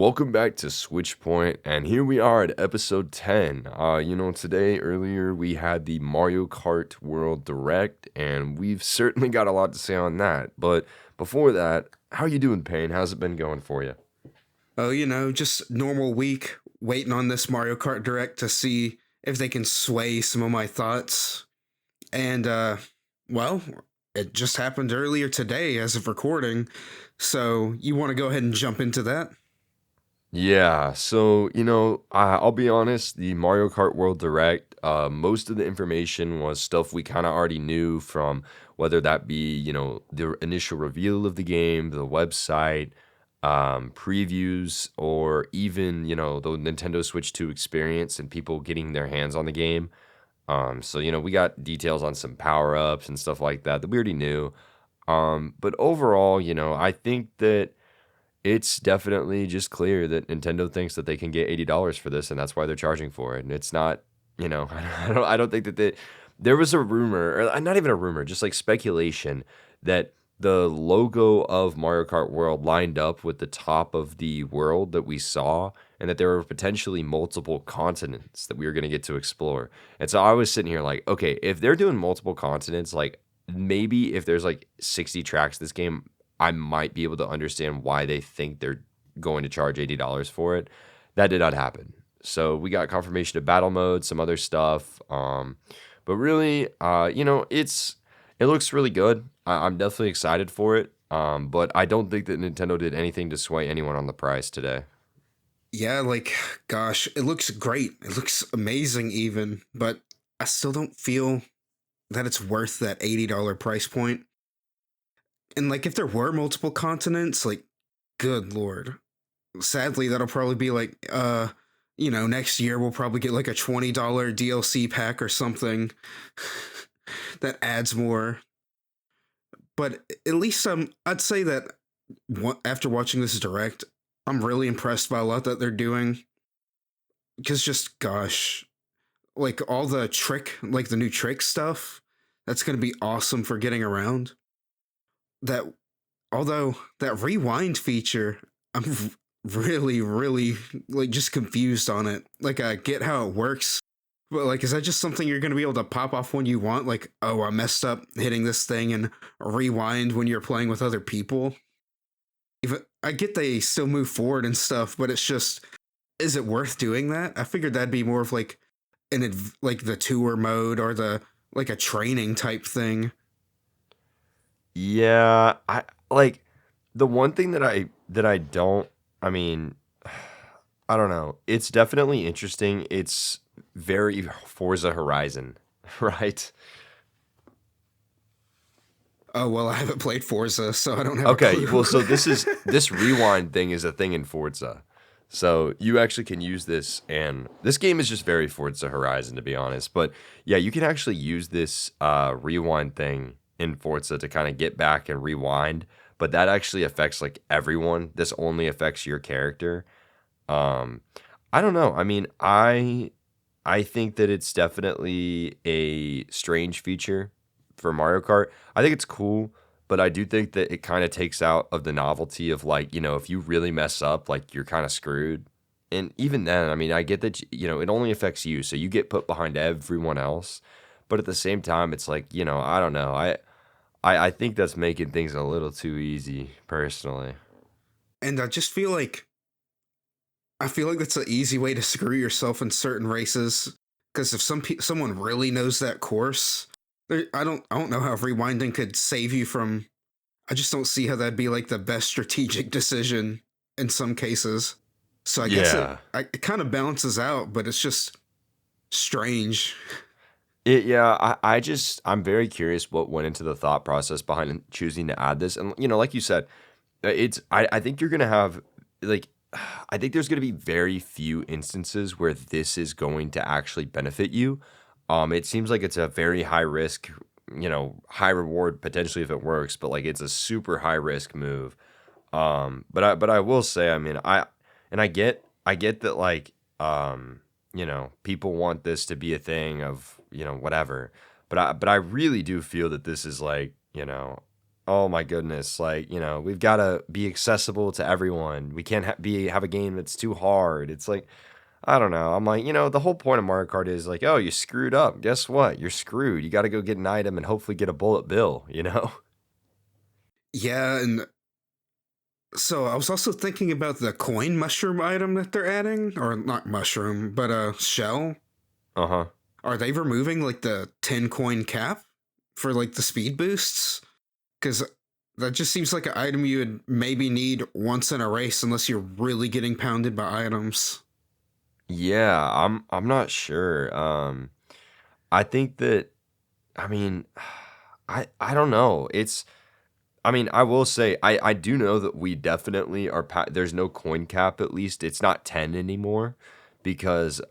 welcome back to Switchpoint, and here we are at episode 10. Today, earlier, we had the Mario Kart World Direct, and we've certainly got a lot to say on that. But before that, how you doing, Payne? How's it been going for you? Oh, just normal week waiting on this Mario Kart Direct to see if they can sway some of my thoughts. And well, it just happened earlier today as of recording. So, you want to go ahead and jump into that? Yeah, so, I'll be honest, the Mario Kart World Direct, most of the information was stuff we kind of already knew from whether that be, the initial reveal of the game, the website, previews, or even, the Nintendo Switch 2 experience and people getting their hands on the game. So, we got details on some power-ups and stuff like that we already knew. But overall, I think that it's definitely just clear that Nintendo thinks that they can get $80 for this, and that's why they're charging for it. And it's not, I don't think that there was a rumor, or not even a rumor, just like speculation that the logo of Mario Kart World lined up with the top of the world that we saw, and that there were potentially multiple continents that we were going to get to explore. And so I was sitting here like, okay, if they're doing multiple continents, like maybe if there's like 60 tracks in this game, I might be able to understand why they think they're going to charge $80 for it. That did not happen. So we got confirmation of battle mode, some other stuff. But really, it looks really good. I'm definitely excited for it. But I don't think that Nintendo did anything to sway anyone on the price today. Yeah, gosh, it looks great. It looks amazing, even. But I still don't feel that it's worth that $80 price point. And, if there were multiple continents, good lord. Sadly, that'll probably be next year we'll probably get like a $20 DLC pack or something that adds more. But at least I'd say that after watching this direct, I'm really impressed by a lot that they're doing. Because just, gosh, all the the new trick stuff, that's going to be awesome for getting around. That, although that rewind feature, I'm really, really just confused on it. I get how it works, but is that just something you're gonna be able to pop off when you want? Oh, I messed up hitting this thing and rewind when you're playing with other people. Even I get they still move forward and stuff, but it's just, is it worth doing that? I figured that'd be more of the tour mode or the a training type thing. Yeah, I like the one thing that I don't, I mean, I don't know. It's definitely interesting. It's very Forza Horizon, right? Oh well, I haven't played Forza, so I don't have a Okay, clue. well, so this rewind thing is a thing in Forza. So you actually can use this, and this game is just very Forza Horizon, to be honest. But yeah, you can actually use this rewind thing in Forza to kind of get back and rewind. But that actually affects like everyone. This only affects your character. Um, I don't know. I mean, I think that it's definitely a strange feature for Mario Kart. I think it's cool, but I do think that it kind of takes out of the novelty of like, if you really mess up, like you're kind of screwed. And even then, I mean, I get that, it only affects you. So you get put behind everyone else. But at the same time, it's like, I don't know. I think that's making things a little too easy, personally. And I feel like that's an easy way to screw yourself in certain races. Because if someone really knows that course, I don't know how rewinding could save you from. I just don't see how that'd be the best strategic decision in some cases. So I guess it Yeah. it kind of balances out, but it's just strange. I'm very curious what went into the thought process behind choosing to add this. And, like you said, I think you're gonna have like I think there's gonna be very few instances where this is going to actually benefit you. It seems like it's a very high risk, high reward potentially if it works, but like it's a super high risk move. But I will say, I mean, I get that like people want this to be a thing of, whatever. But I really do feel that this is like, Oh my goodness, like, we've gotta be accessible to everyone. We can't have a game that's too hard. It's like, I don't know. I'm like, the whole point of Mario Kart is like, oh, you screwed up. Guess what? You're screwed. You gotta go get an item and hopefully get a bullet bill, you know? Yeah, and so I was also thinking about the coin mushroom item that they're adding, or not mushroom, but shell. Uh-huh. Are they removing like the 10 coin cap for like the speed boosts? Because that just seems like an item you would maybe need once in a race unless you're really getting pounded by items. Yeah, I'm not sure. I think that I mean, I don't know. I mean, I will say I do know that we definitely are there's no coin cap at least. It's not 10 anymore because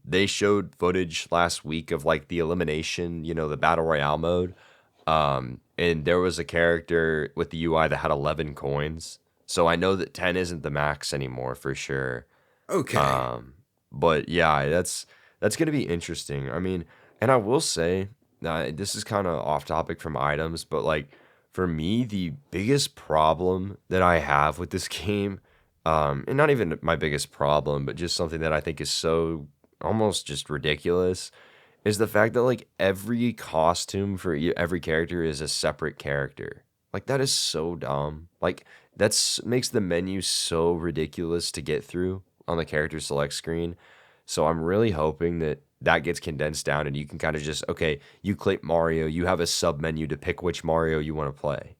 they showed footage last week of like the elimination, the battle royale mode. And there was a character with the UI that had 11 coins. So I know that 10 isn't the max anymore for sure. Okay. Um, but yeah, that's gonna be interesting. I mean, and I will say, this is kind of off topic from items, but like for me, the biggest problem that I have with this game, and not even my biggest problem, but just something that I think is so almost just ridiculous, is the fact that like every costume for every character is a separate character. Like that is so dumb. Like that's makes the menu so ridiculous to get through on the character select screen. So I'm really hoping that that gets condensed down and you can kind of just okay, you click Mario, you have a sub menu to pick which Mario you want to play,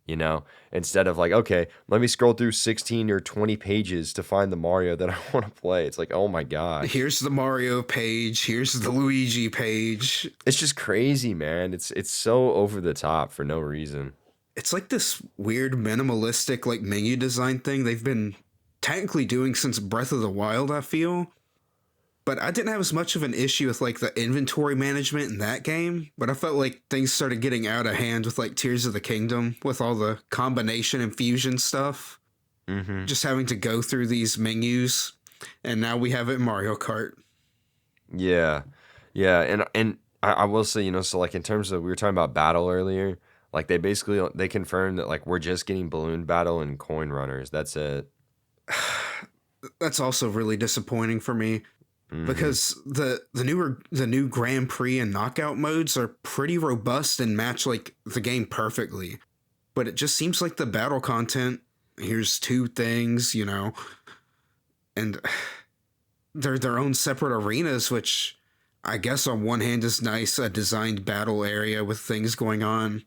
Instead of like, okay, let me scroll through 16 or 20 pages to find the Mario that I want to play. It's like, "Oh my gosh." Here's the Mario page, here's the Luigi page. It's just crazy, man. It's so over the top for no reason. It's like this weird minimalistic like menu design thing they've been technically doing since Breath of the Wild, I feel. But I didn't have as much of an issue with like the inventory management in that game. But I felt like things started getting out of hand with like Tears of the Kingdom with all the combination and fusion stuff. Mhm. Just having to go through these menus. And now we have it in Mario Kart. Yeah. Yeah, and I will say, so like in terms of we were talking about battle earlier, like they confirmed that like we're just getting balloon battle and coin runners. That's it. That's also really disappointing for me Mhm. because the new Grand Prix and knockout modes are pretty robust and match like the game perfectly. But it just seems like the battle content, here's two things, and they're their own separate arenas, which I guess on one hand is nice, a designed battle area with things going on.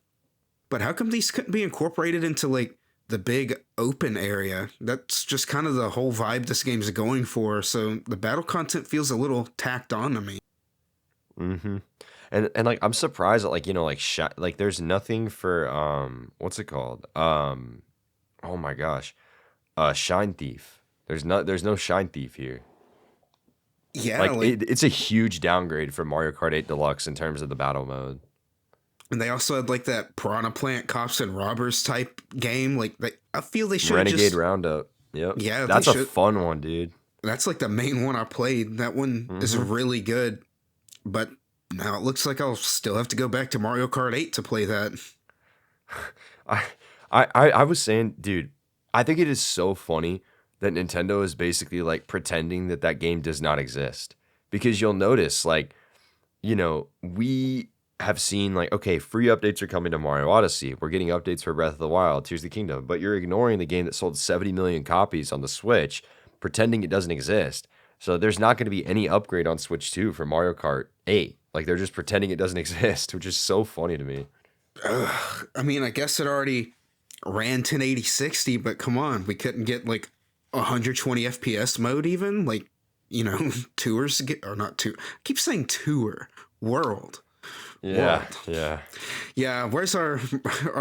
But how come these couldn't be incorporated into like the big open area? That's just kind of the whole vibe this game's going for. So the battle content feels a little tacked on to me. Mhm. And like I'm surprised that like, like like there's nothing for what's it called? Oh my gosh. Shine Thief. There's no Shine Thief here. Yeah, Like like, it's a huge downgrade from Mario Kart 8 Deluxe in terms of the battle mode. and they also had like that Piranha Plant Cops and Robbers type game. Like, I feel they should have Renegade just, Roundup. Yep. yeah, they That's a should. fun one, dude. That's like the main one I played. That one is Mhm. really good. But now it looks like I'll still have to go back to Mario Kart 8 to play that. I I was saying, dude, I think it is so funny that Nintendo is basically like pretending that that game does not exist. Because you'll notice, like, we have seen like, okay, free updates are coming to Mario Odyssey. We're getting updates for Breath of the Wild, Tears of the Kingdom, but you're ignoring the game that sold 70 million copies on the Switch, pretending it doesn't exist. So there's not going to be any upgrade on Switch 2 for Mario Kart 8. Like they're just pretending it doesn't exist, which is so funny to me. I mean, I guess it already ran 1080 60, but come on, we couldn't get like 120 FPS mode even? Like, tours get, or not tour. I keep saying tour. World. Yeah, World. yeah. Yeah, where's our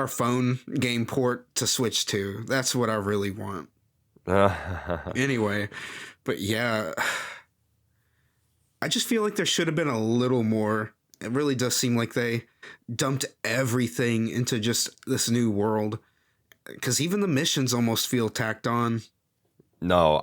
phone game port to switch to? That's what I really want. Anyway, but yeah, I just feel like there should have been a little more. It really does seem like they dumped everything into just this new world. Because even the missions almost feel tacked on. No,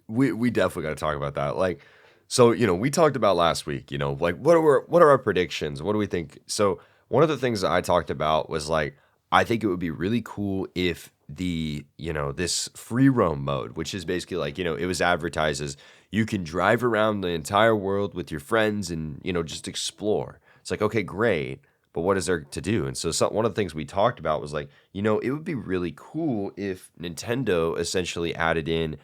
we definitely got to talk about that. Like, so we talked about last week. Like what are our predictions? What do we think? So one of the things that I talked about was like I think it would be really cool if this free roam mode, which is basically like, it was advertised as you can drive around the entire world with your friends and, just explore. It's like, okay, great. But what is there to do? And so one of the things we talked about was like, it would be really cool if Nintendo essentially added in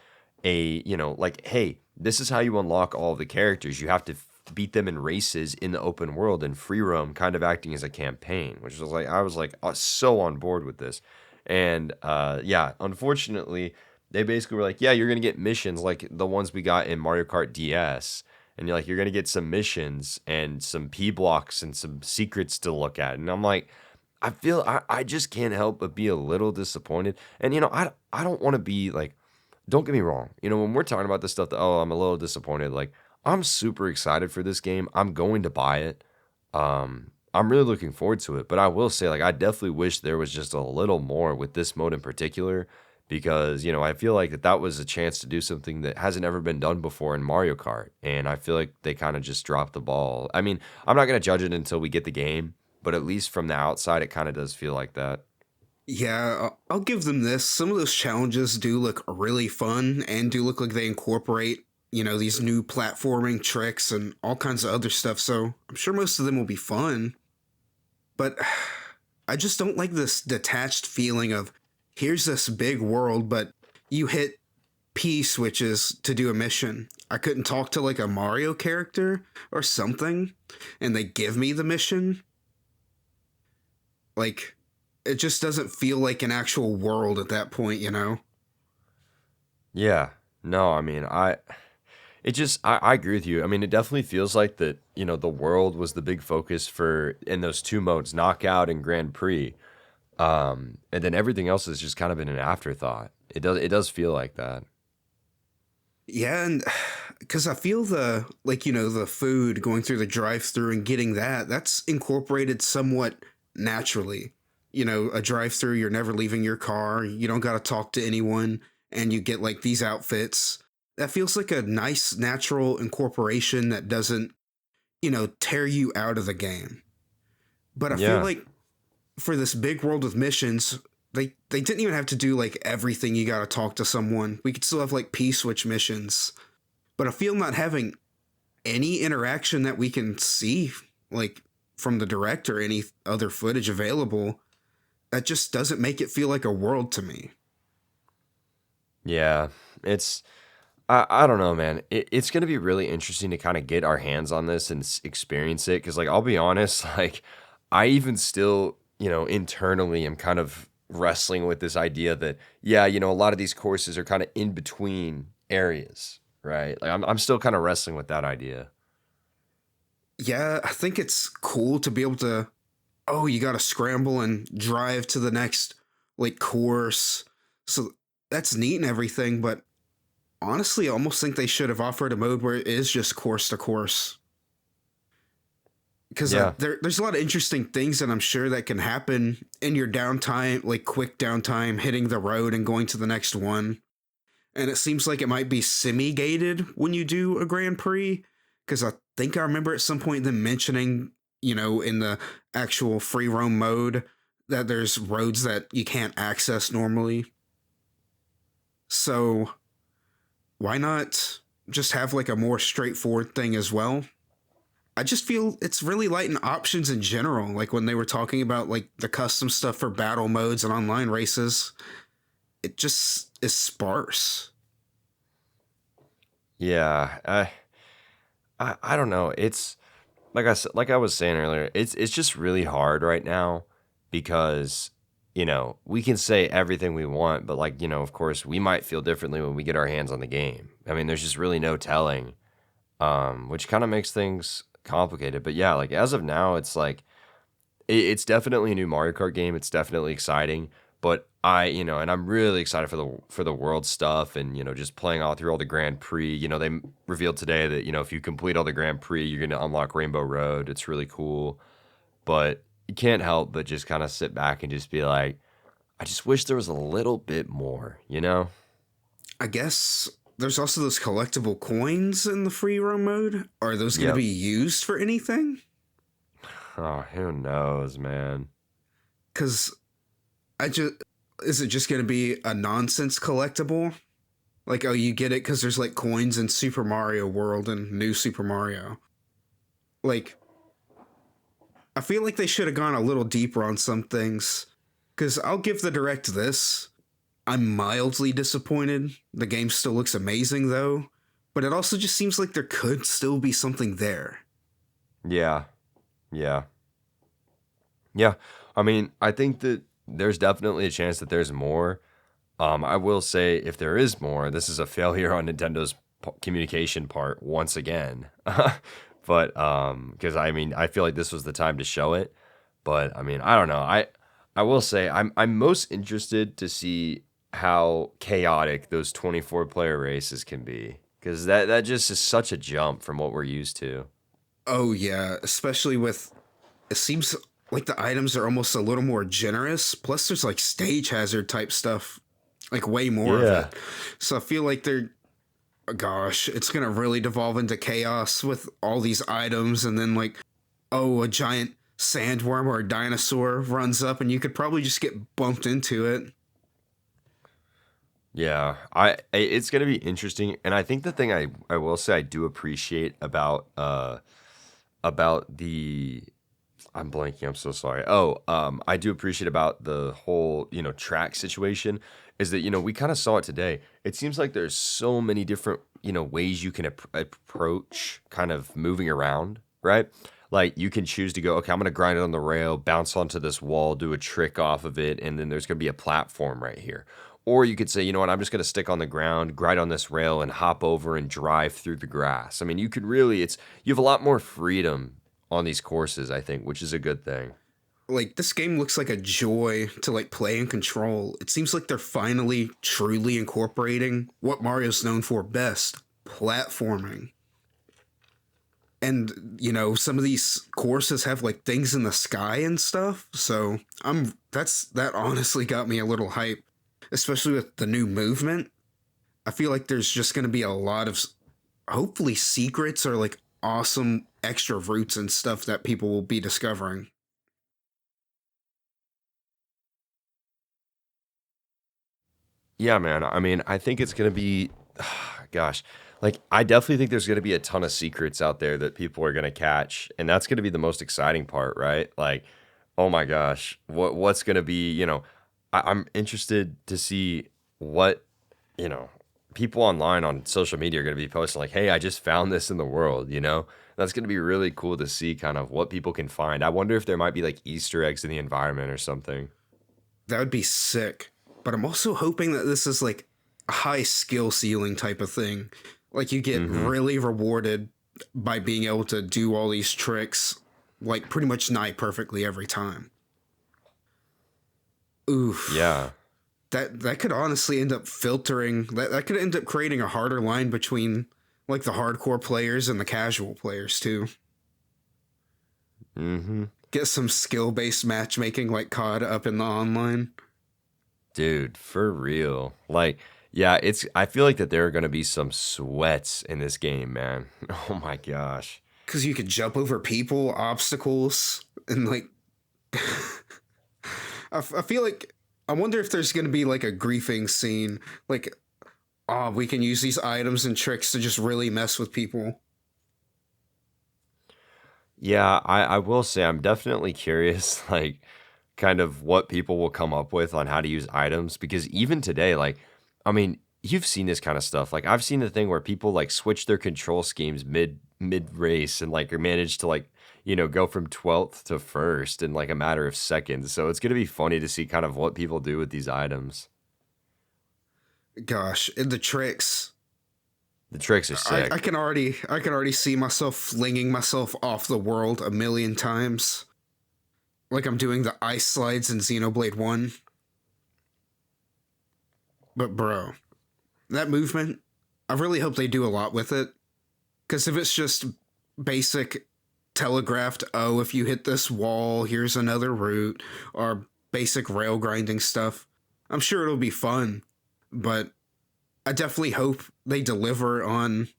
like, hey, this is how you unlock all the characters. You have to beat them in races in the open world and free roam, kind of acting as a campaign, which was like, I was like so on board with this. And yeah, unfortunately, they basically were like, yeah, you're gonna get missions like the ones we got in Mario Kart DS. And you're gonna get some missions and some P blocks and some secrets to look at. And I'm like, I just can't help but be a little disappointed. And I don't want to be like, don't get me wrong. When we're talking about this stuff, I'm a little disappointed. Like, I'm super excited for this game. I'm going to buy it. I'm really looking forward to it. But I will say, like, I definitely wish there was just a little more with this mode in particular, because I feel like that was a chance to do something that hasn't ever been done before in Mario Kart, and I feel like they kind of just dropped the ball. I mean, I'm not gonna judge it until we get the game, but at least from the outside, it kind of does feel like that. Yeah, I'll give them this. Some of those challenges do look really fun and do look like they incorporate, these new platforming tricks and all kinds of other stuff. So I'm sure most of them will be fun. But I just don't like this detached feeling of here's this big world, but you hit P switches to do a mission. I couldn't talk to like a Mario character or something, and they give me the mission. Like, it just doesn't feel like an actual world at that point. Yeah. No, I mean, I agree with you. I mean, it definitely feels like that, the world was the big focus for in those two modes, knockout and Grand Prix. And then everything else has just kind of been an afterthought. It does feel like that. Yeah, and because I feel the food going through the drive-through and getting that's incorporated somewhat naturally. A drive-through, you're never leaving your car, you don't got to talk to anyone, and you get like these outfits. That feels like a nice natural incorporation that doesn't, tear you out of the game. But I feel Yeah. like for this big world with missions, they didn't even have to do like everything you got to talk to someone. We could still have like P switch missions. But I feel not having any interaction that we can see, like from the direct or any other footage available, that just doesn't make it feel like a world to me. Yeah. It's I don't know, man. It's gonna be really interesting to kind of get our hands on this and experience it. Because, like, I'll be honest, like, I even still, internally am kind of wrestling with this idea that, yeah, a lot of these courses are kind of in between areas, right? Like, I'm still kind of wrestling with that idea. Yeah, I think it's cool to be able to, oh, you got to scramble and drive to the next like course. So that's neat and everything, but honestly, I almost think they should have offered a mode where it is just course to course. Because Yeah. there's a lot of interesting things that I'm sure that can happen in your downtime, like quick downtime, hitting the road and going to the next one. And it seems like it might be semi-gated when you do a Grand Prix. Because I think I remember at some point them mentioning, in the actual free roam mode, that there's roads that you can't access normally. So why not just have like a more straightforward thing as well? I just feel it's really light in options in general. Like when they were talking about like the custom stuff for battle modes and online races, it just is sparse. Yeah. I don't know. It's like I was saying earlier, it's just really hard right now because we can say everything we want, but, like, of course, we might feel differently when we get our hands on the game. I mean, there's just really no telling, which kind of makes things complicated. But yeah, like, as of now, it's like it's definitely a new Mario Kart game. It's definitely exciting, but and I'm really excited for the world stuff and just playing all through all the Grand Prix. They revealed today that if you complete all the Grand Prix, you're gonna unlock Rainbow Road. It's really cool, but you can't help but just kind of sit back and just be like, I just wish there was a little bit more. I guess there's also those collectible coins in the free roam mode. Are those going to Yep. be used for anything? Oh, who knows, man? Because I just is it just going to be a nonsense collectible? Like, oh, you get it because there's like coins in Super Mario World and New Super Mario. Like, I feel like they should have gone a little deeper on some things. Because I'll give the Direct this. I'm mildly disappointed. The game still looks amazing, though. But it also just seems like there could still be something there. Yeah, yeah, yeah. I mean, I think that there's definitely a chance that there's more. I will say, if there is more, this is a failure on Nintendo's communication part once again. But because I mean, I feel like this was the time to show it. But I mean, I don't know. I will say I'm most interested to see how chaotic those 24 player races can be because that just is such a jump from what we're used to. Oh, yeah. Especially with. It seems like the items are almost a little more generous. Plus, there's like stage hazard type stuff. Like, way more of Yeah. it. So I feel like they're. Gosh, it's gonna really devolve into chaos with all these items, and then like, oh, a giant sandworm or a dinosaur runs up, and you could probably just get bumped into it. Yeah, it's gonna be interesting, and I think the thing I will say I do appreciate about the I'm blanking. I'm so sorry. Oh, I do appreciate about the whole, track situation is that, we kind of saw it today. It seems like there's so many different, ways you can approach kind of moving around, right? Like you can choose to go, okay, I'm going to grind it on the rail, bounce onto this wall, do a trick off of it, and then there's going to be a platform right here. Or you could say, you know what, I'm just going to stick on the ground, grind on this rail, and hop over and drive through the grass. I mean, you could really, you have a lot more freedom on these courses, I think, which is a good thing. Like, this game looks like a joy to like play and control. It seems like they're finally truly incorporating what Mario's known for best, platforming. And some of these courses have like things in the sky and stuff, so that honestly got me a little hype, especially with the new movement. I feel like there's just going to be a lot of hopefully secrets or like awesome extra routes and stuff that people will be discovering. Yeah, man. I mean, I think it's gonna be, gosh, like I definitely think there's gonna be a ton of secrets out there that people are gonna catch, and that's gonna be the most exciting part, right? Like, oh my gosh, what's gonna be? I'm interested to see what you know people online on social media are gonna be posting, like, hey, I just found this in the world. That's gonna be really cool to see, kind of what people can find. I wonder if there might be like Easter eggs in the environment or something. That would be sick. But I'm also hoping that this is like a high skill ceiling type of thing. Like, you get Mm-hmm. really rewarded by being able to do all these tricks, like pretty much nigh perfectly every time. Oof. Yeah. That could honestly end up filtering that could end up creating a harder line between like the hardcore players and the casual players too. Mm-hmm. Get some skill based matchmaking like COD up in the online. Dude, for real. Like, yeah, I feel like that there are gonna be some sweats in this game, man. Oh my gosh. Because you could jump over people, obstacles, and like I feel like I wonder if there's going to be like a griefing scene, like, oh, we can use these items and tricks to just really mess with people. Yeah, I will say I'm definitely curious, like, kind of what people will come up with on how to use items because even today, like, I mean, you've seen this kind of stuff. Like, I've seen the thing where people like switch their control schemes mid race and like manage to like go from 12th to first in like a matter of seconds. So it's gonna be funny to see kind of what people do with these items. Gosh, and the tricks. The tricks are I sick. can already see myself flinging myself off the world a million times, like I'm doing the ice slides in Xenoblade One. But bro, that movement, I really hope they do a lot with it. Because if it's just basic telegraphed, oh, if you hit this wall, here's another route, or basic rail grinding stuff, I'm sure it'll be fun. But I definitely hope they deliver on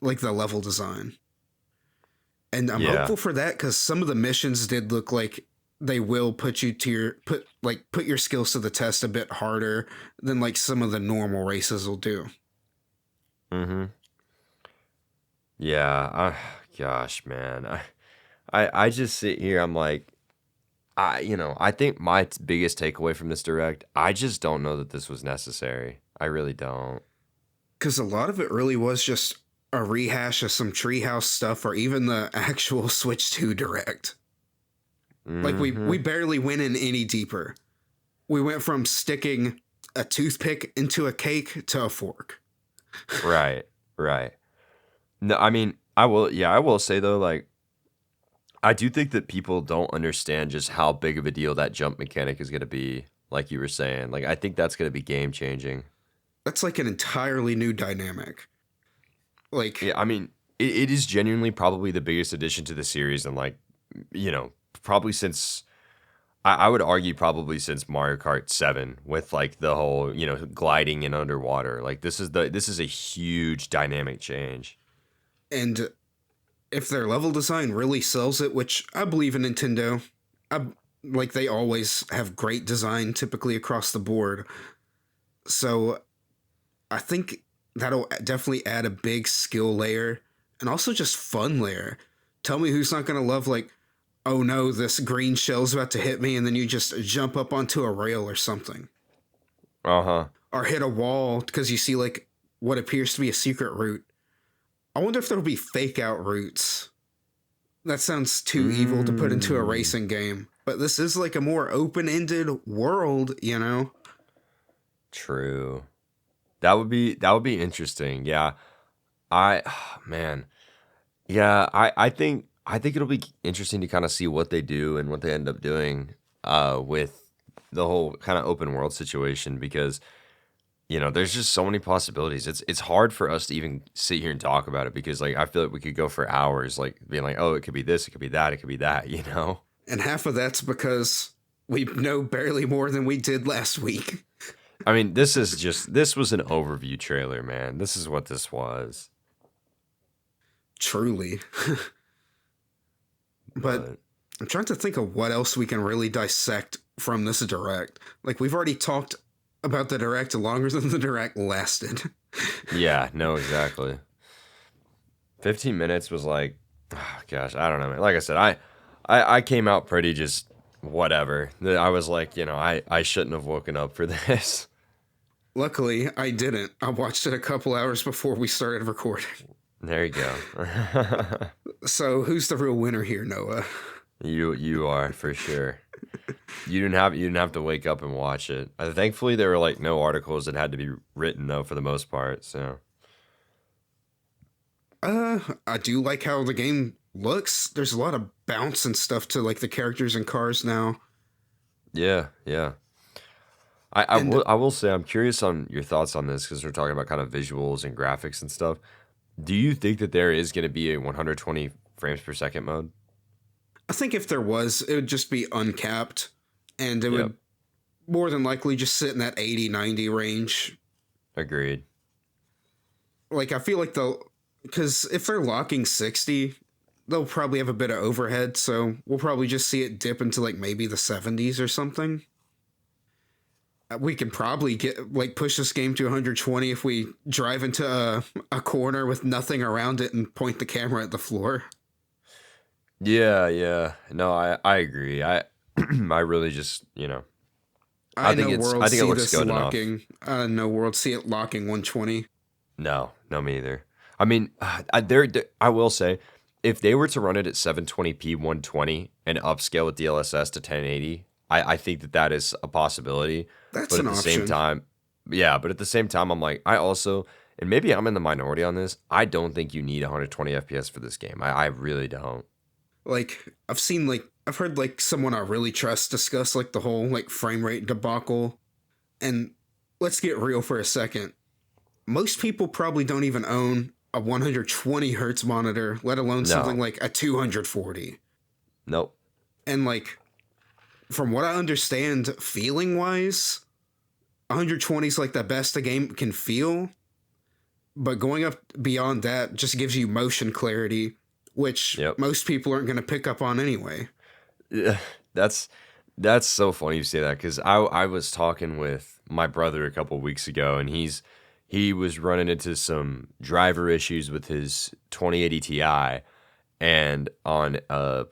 like the level design. And I'm Yeah. hopeful for that because some of the missions did look like they will put your skills to the test a bit harder than like some of the normal races will do. Mm-hmm. Yeah. Gosh, man. I just sit here. I'm like, I think my biggest takeaway from this direct, I just don't know that this was necessary. I really don't. Because a lot of it really was just a rehash of some treehouse stuff or even the actual Switch 2 direct. Like we Mm-hmm. barely went in any deeper. We went from sticking a toothpick into a cake to a fork. Right. Right. No, I mean, I will say though, like, I do think that people don't understand just how big of a deal that jump mechanic is going to be. Like you were saying, like, I think that's going to be game changing. That's like an entirely new dynamic. Like, Yeah, I mean, it is genuinely probably the biggest addition to the series, and like, probably since I would argue probably since Mario Kart 7 with like the whole, gliding in underwater. Like this is a huge dynamic change. and if their level design really sells it, which I believe in Nintendo, I like they always have great design typically across the board. So I think that'll definitely add a big skill layer and also just fun layer. Tell me who's not going to love like, oh no, this green shell's about to hit me, and then you just jump up onto a rail or something, Uh-huh. or hit a wall because you see like what appears to be a secret route. I wonder if there'll be fake out routes. That sounds too evil to put into a Mm, racing game, but this is like a more open-ended world, you know? true. That would be interesting. Yeah. I man. Yeah, I think it'll be interesting to kind of see what they do and what they end up doing with the whole kind of open world situation because there's just so many possibilities. It's hard for us to even sit here and talk about it because like I feel like we could go for hours like being like, "Oh, it could be this, it could be that, it could be that," you know? And half of that's because we know barely more than we did last week. I mean, this was an overview trailer, man. This is what this was. Truly. But But I'm trying to think of what else we can really dissect from this direct. Like, we've already talked about the direct longer than the direct lasted. yeah, no, exactly. 15 minutes was like, oh, gosh, I don't know, man. Like I said, I came out pretty just whatever. I was like, I shouldn't have woken up for this. Luckily, I didn't. I watched it a couple hours before we started recording. There you go. So, who's the real winner here, Noah? You are for sure. You didn't have to wake up and watch it. Thankfully, there were like no articles that had to be written though for the most part. So I do like how the game looks. There's a lot of bounce and stuff to like the characters and cars now. yeah, yeah. I And will say I'm curious on your thoughts on this because we're talking about kind of visuals and graphics and stuff. Do you think that there is going to be a 120 frames per second mode? I think if there was, it would just be uncapped and it Yep, would more than likely just sit in that 80, 90 range. agreed. Like, I feel like they'll, because if they're locking 60, they'll probably have a bit of overhead. So we'll probably just see it dip into like maybe the 70s or something. We can probably get like push this game to 120 if we drive into a corner with nothing around it and point the camera at the floor. Yeah, yeah. No, I agree. I really just, I know I world think it see looks this good enough. locking. I know world see it locking 120. No, no, me either. I mean, I will say, if they were to run it at 720p 120 and upscale with DLSS to 1080, I think that is a possibility. That's But an at the same option. time, yeah, but at the same time, I'm like, I also, and maybe I'm in the minority on this. I don't think you need 120 FPS for this game. I really don't. Like I've heard like someone I really trust discuss like the whole like frame rate debacle. And let's get real for a second. Most people probably don't even own a 120 hertz monitor, let alone something No, like a 240. nope. And like from what I understand, feeling wise, 120 is like the best a game can feel. But going up beyond that just gives you motion clarity, which Yep. most people aren't going to pick up on anyway. Yeah. That's that's so funny you say that because I was talking with my brother a couple weeks ago, and he was running into some driver issues with his 2080 Ti, and on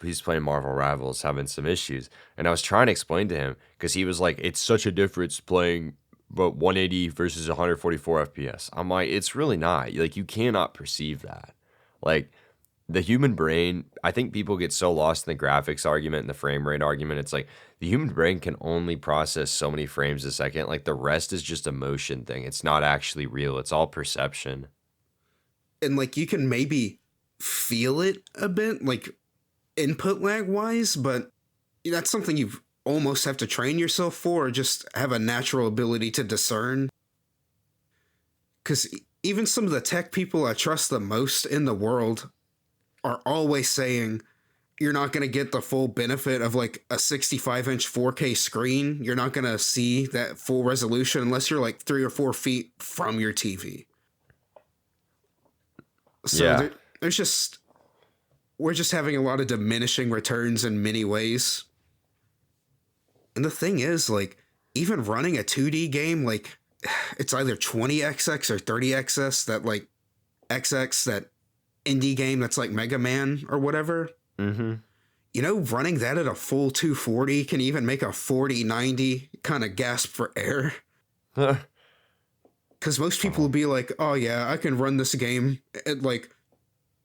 he's playing Marvel Rivals having some issues, and I was trying to explain to him because he was like, it's such a difference playing but 180 versus 144 FPS. I'm like, it's really not. Like, you cannot perceive that. Like, the human brain, I think people get so lost in the graphics argument and the frame rate argument. It's like the human brain can only process so many frames a second. Like, the rest is just a motion thing. It's not actually real. It's all perception. And like you can maybe feel it a bit, like input lag wise, but that's something you almost have to train yourself for, or just have a natural ability to discern. Because even some of the tech people I trust the most in the world are always saying you're not going to get the full benefit of like a 65-inch 4K screen. You're not going to see that full resolution unless you're like 3 or 4 feet from your TV. So Yeah. there's just, we're just having a lot of diminishing returns in many ways. And the thing is, like, even running a 2D game, like, it's either 20XX or 30XS, that, like, XX, that indie game that's like Mega Man or whatever. Mm-hmm. You know, running that at a full 240 can even make a 4090 kind of gasp for air. Because most people will Oh, be like, oh, yeah, I can run this game at, like,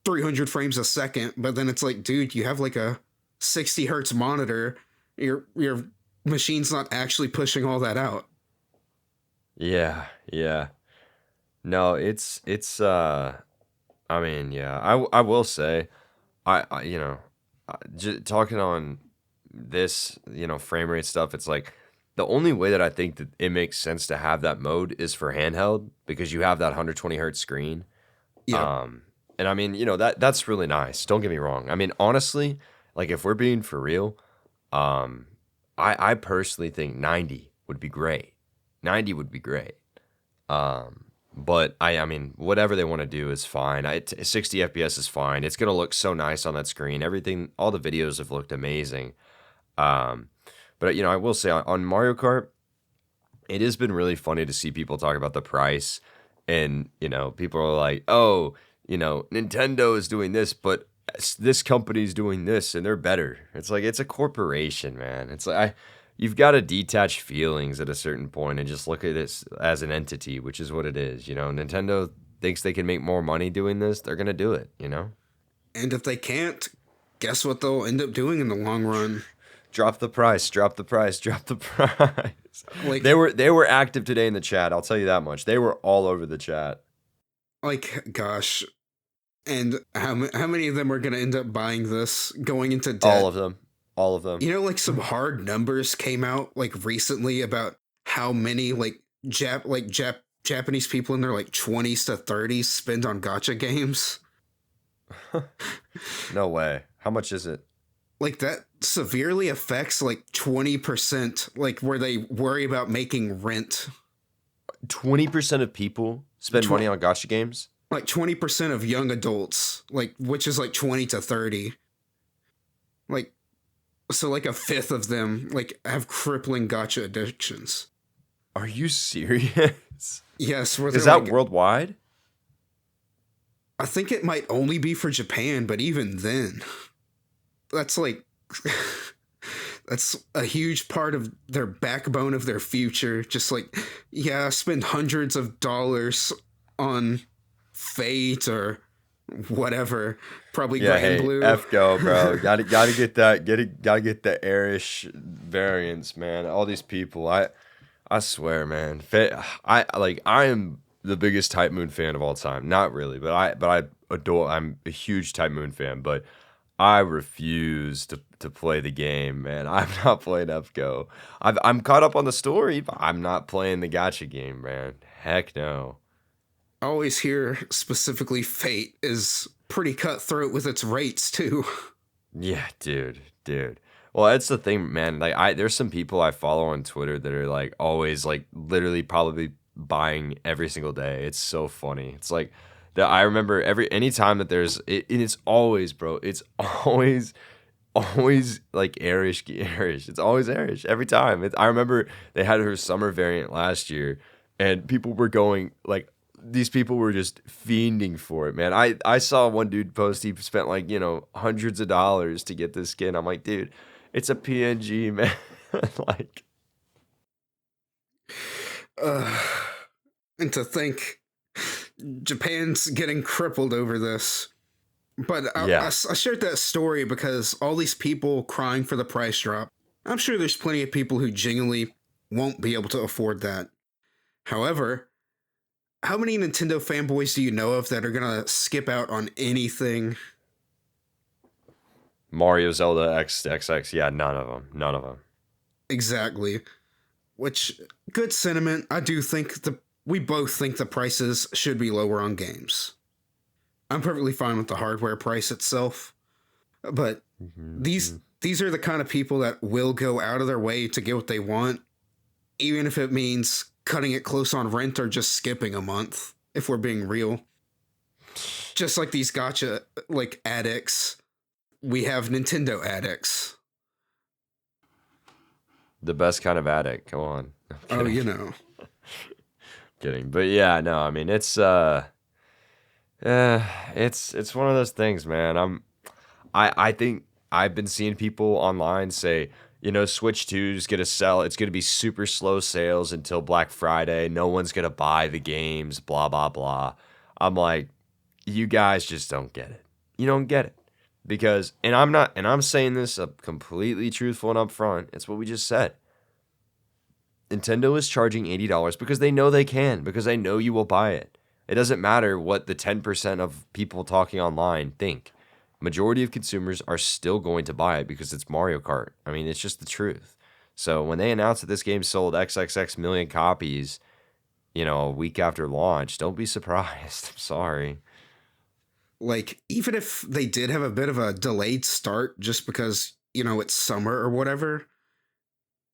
300 frames a second. But then it's like, dude, you have, like, a 60 hertz monitor. Your machine's not actually pushing all that out. yeah, yeah. No, it's I mean, yeah. I will say I talking on this, frame rate stuff, it's like the only way that I think that it makes sense to have that mode is for handheld because you have that 120 hertz screen. Yep. Um, and I mean, that's really nice. Don't get me wrong. I mean, honestly, like if we're being for real, um, I personally think 90 would be great. 90 would be great. But I mean, whatever they want to do is fine. 60 FPS is fine. It's gonna look so nice on that screen. Everything, all the videos have looked amazing. Um, but I will say on Mario Kart, it has been really funny to see people talk about the price, and people are like, "Oh, Nintendo is doing this, but this company's doing this, and they're better." It's like it's a corporation, man. It's like you've got to detach feelings at a certain point and just look at this as an entity, which is what it is. Nintendo thinks they can make more money doing this, they're gonna do it. And if they can't, guess what they'll end up doing in the long run? Drop the price, drop the price, drop the price. Like, They were active today in the chat. I'll tell you that much. They were all over the chat. gosh. And how many of them are going to end up buying this, going into All debt? of them. All of them. Like some hard numbers came out like recently about how many Japanese people in their like 20s to 30s spend on gotcha games. No way. How much is it? Like that severely affects like 20%, like where they worry about making rent. 20% of people spend money Tw- on gotcha games? like 20% of young adults, like which is like 20 to 30. Like, so like a fifth of them like have crippling gotcha addictions. Are you serious? Yes, where they're Is that like, worldwide? I think it might only be for Japan, but even then, that's like that's a huge part of their backbone of their future. Just like, yeah, spend hundreds of dollars on Fate or whatever, probably Yeah, Grand hey, Blue. F go, bro. Gotta get that. Gotta get the airish variants, man. All these people, I swear, man. I am the biggest Type Moon fan of all time. Not really, but I adore. I'm a huge Type Moon fan, but I refuse to play the game, man. I'm not playing FGO. I'm caught up on the story, but I'm not playing the gacha game, man. Heck no. I always hear specifically Fate is pretty cutthroat with its rates too. Yeah, dude. Well, that's the thing, man. Like, there's some people I follow on Twitter that are like always like literally probably buying every single day. It's so funny. It's like that. I remember anytime that there's it, and it's always, bro. It's always always like airish, airish. It's always airish every time. I remember they had her summer variant last year, and people were going like these people were just fiending for it, man. I saw one dude post he spent like hundreds of dollars to get this skin. I'm like, dude, it's a PNG, man. Like, Uh, and to think Japan's getting crippled over this. But I yeah, shared that story because all these people crying for the price drop. I'm sure there's plenty of people who genuinely won't be able to afford that. However, how many Nintendo fanboys do you know of that are gonna skip out on anything? Mario, Zelda, XX. Yeah, none of them. None of them. Exactly. Which, good sentiment. I do think we both think the prices should be lower on games. I'm perfectly fine with the hardware price itself, but Mhm. these are the kind of people that will go out of their way to get what they want, even if it means cutting it close on rent or just skipping a month, if we're being real. Just like these gotcha like addicts, we have Nintendo addicts. The best kind of addict. Come on. I'm Oh, kidding. you know. Kidding. But yeah, no, I mean uh it's one of those things, man. I think I've been seeing people online say, Switch 2's gonna sell. It's gonna be super slow sales until Black Friday. No one's gonna buy the games, blah blah blah. I'm like, you guys just don't get it. You don't get it. Because and I'm saying this completely truthful and upfront. It's what we just said. Nintendo is charging $80 because they know they can, because they know you will buy it. It doesn't matter what the 10% of people talking online think. Majority of consumers are still going to buy it because it's Mario Kart. I mean, it's just the truth. So when they announce that this game sold XXX million copies, a week after launch, don't be surprised. I'm sorry. Like, even if they did have a bit of a delayed start just because, it's summer or whatever,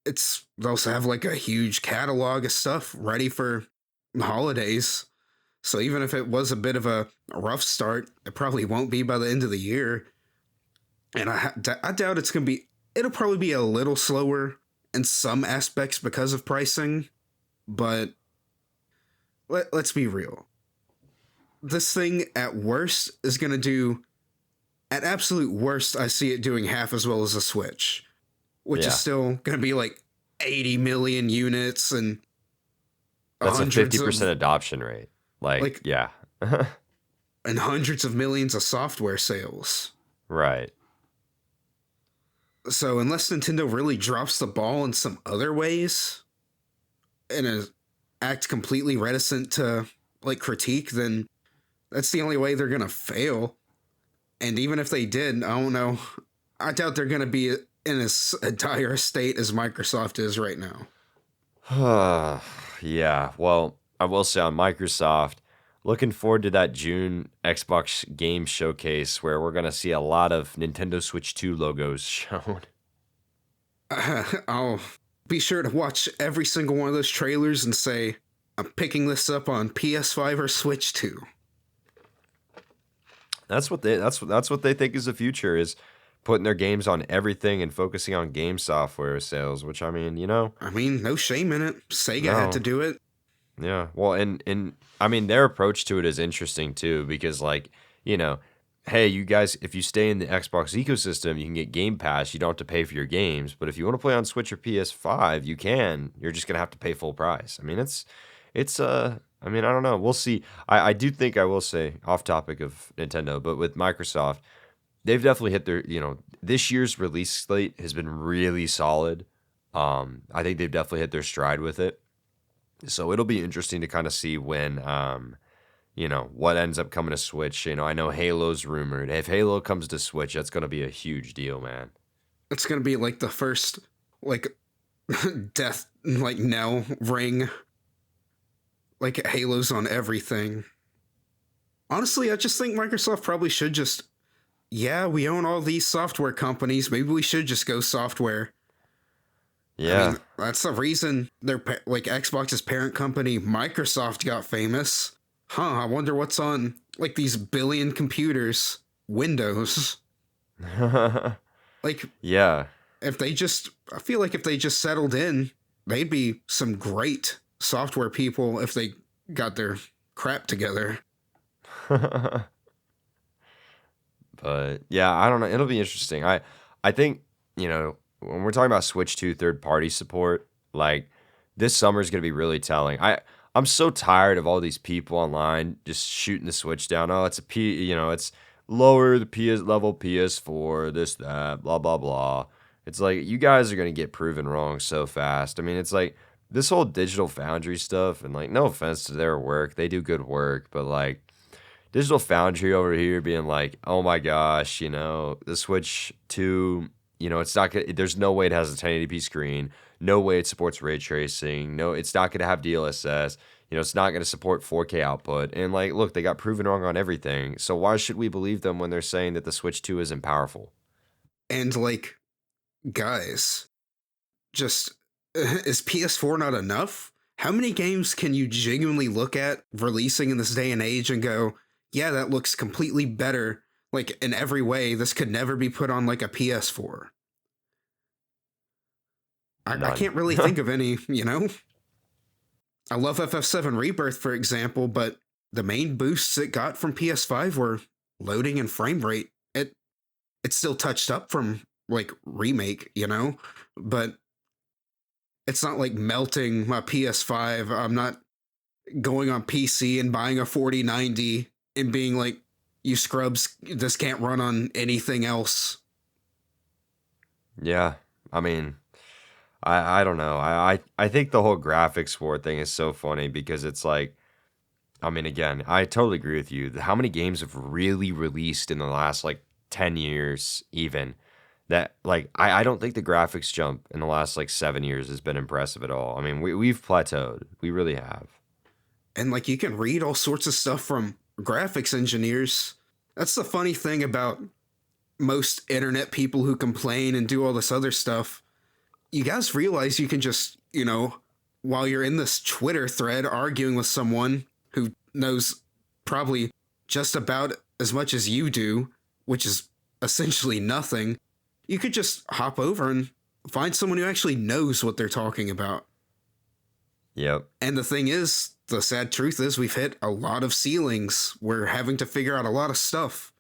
they'll also have like a huge catalog of stuff ready for the holidays. So even if it was a bit of a rough start, it probably won't be by the end of the year. And I doubt it's going to be, it'll probably be a little slower in some aspects because of pricing. But let's be real. This thing at worst is going to do, at absolute worst, I see it doing half as well as a Switch, which is Yeah. still going to be like 80 million units and That's a hundreds 50% of adoption rate. Like, like yeah. and hundreds of millions of software sales. Right. So unless Nintendo really drops the ball in some other ways and act completely reticent to like critique, then that's the only way they're gonna fail. And even if they did, I don't know. I doubt they're gonna be in as dire state as Microsoft is right now. Yeah. Well, I will say on Microsoft, looking forward to that June Xbox game showcase where we're going to see a lot of Nintendo Switch 2 logos shown. I'll be sure to watch every single one of those trailers and say, I'm picking this up on PS5 or Switch 2. That's what they think is the future, is putting their games on everything and focusing on game software sales, which I mean, I mean, no shame in it. Sega had to no. do it. Yeah. Well, and I mean their approach to it is interesting too because like, you know, hey, you guys, if you stay in the Xbox ecosystem, you can get Game Pass. You don't have to pay for your games, but if you want to play on Switch or PS5, you can. You're just gonna have to pay full price. I mean, it's I mean, I don't know. We'll see. I do think I will say off topic of Nintendo, but with Microsoft, they've definitely hit their, this year's release slate has been really solid. I think they've definitely hit their stride with it. So it'll be interesting to kind of see when, what ends up coming to Switch. I know Halo's rumored. If Halo comes to Switch, that's going to be a huge deal, man. It's gonna be like the first, like, death, like, knell ring. Like, Halo's on everything. Honestly, I just think Microsoft probably should just, yeah, we own all these software companies. Maybe we should just go software. I Yeah. mean, that's the reason like Xbox's parent company, Microsoft, got famous. Huh, I wonder what's on like these billion computers. Windows. Like Yeah. if they just, I feel like if they just settled in, they'd be some great software people if they got their crap together. But yeah, I don't know. It'll be interesting. I think, when we're talking about Switch 2 third party support, like this summer is gonna be really telling. I'm so tired of all these people online just shooting the Switch down. Oh, it's a it's lower the PS level PS4, this, that, blah, blah, blah. It's like you guys are gonna get proven wrong so fast. I mean, it's like this whole digital foundry stuff, and like no offense to their work, they do good work, but like Digital Foundry over here being like, oh my gosh, the Switch 2, it's not gonna, there's no way it has a 1080p screen. No way it supports ray tracing. No, it's not going to have DLSS. It's not going to support 4K output. And like, look, they got proven wrong on everything. So why should we believe them when they're saying that the Switch 2 isn't powerful? And like, guys, just is PS4 not enough? How many games can you genuinely look at releasing in this day and age and go, yeah, that looks completely better, like in every way? This could never be put on like a PS4. I None. can't really think of any, you know? I love FF7 Rebirth, for example, but the main boosts it got from PS5 were loading and frame rate. It's still touched up from like remake, but it's not like melting my PS5. I'm not going on PC and buying a 4090 and being like, you scrubs, this can't run on anything else. Yeah. I mean, I don't know. I think the whole graphics war thing is so funny because it's like, I mean, again, I totally agree with you. How many games have really released in the last like 10 years, even that like I don't think the graphics jump in the last like 7 years has been impressive at all. I mean, we've plateaued. We really have. And like you can read all sorts of stuff from graphics engineers. That's the funny thing about most internet people who complain and do all this other stuff. You guys realize you can just, while you're in this Twitter thread arguing with someone who knows probably just about as much as you do, which is essentially nothing, you could just hop over and find someone who actually knows what they're talking about. Yep. And the thing is, the sad truth is, we've hit a lot of ceilings. We're having to figure out a lot of stuff.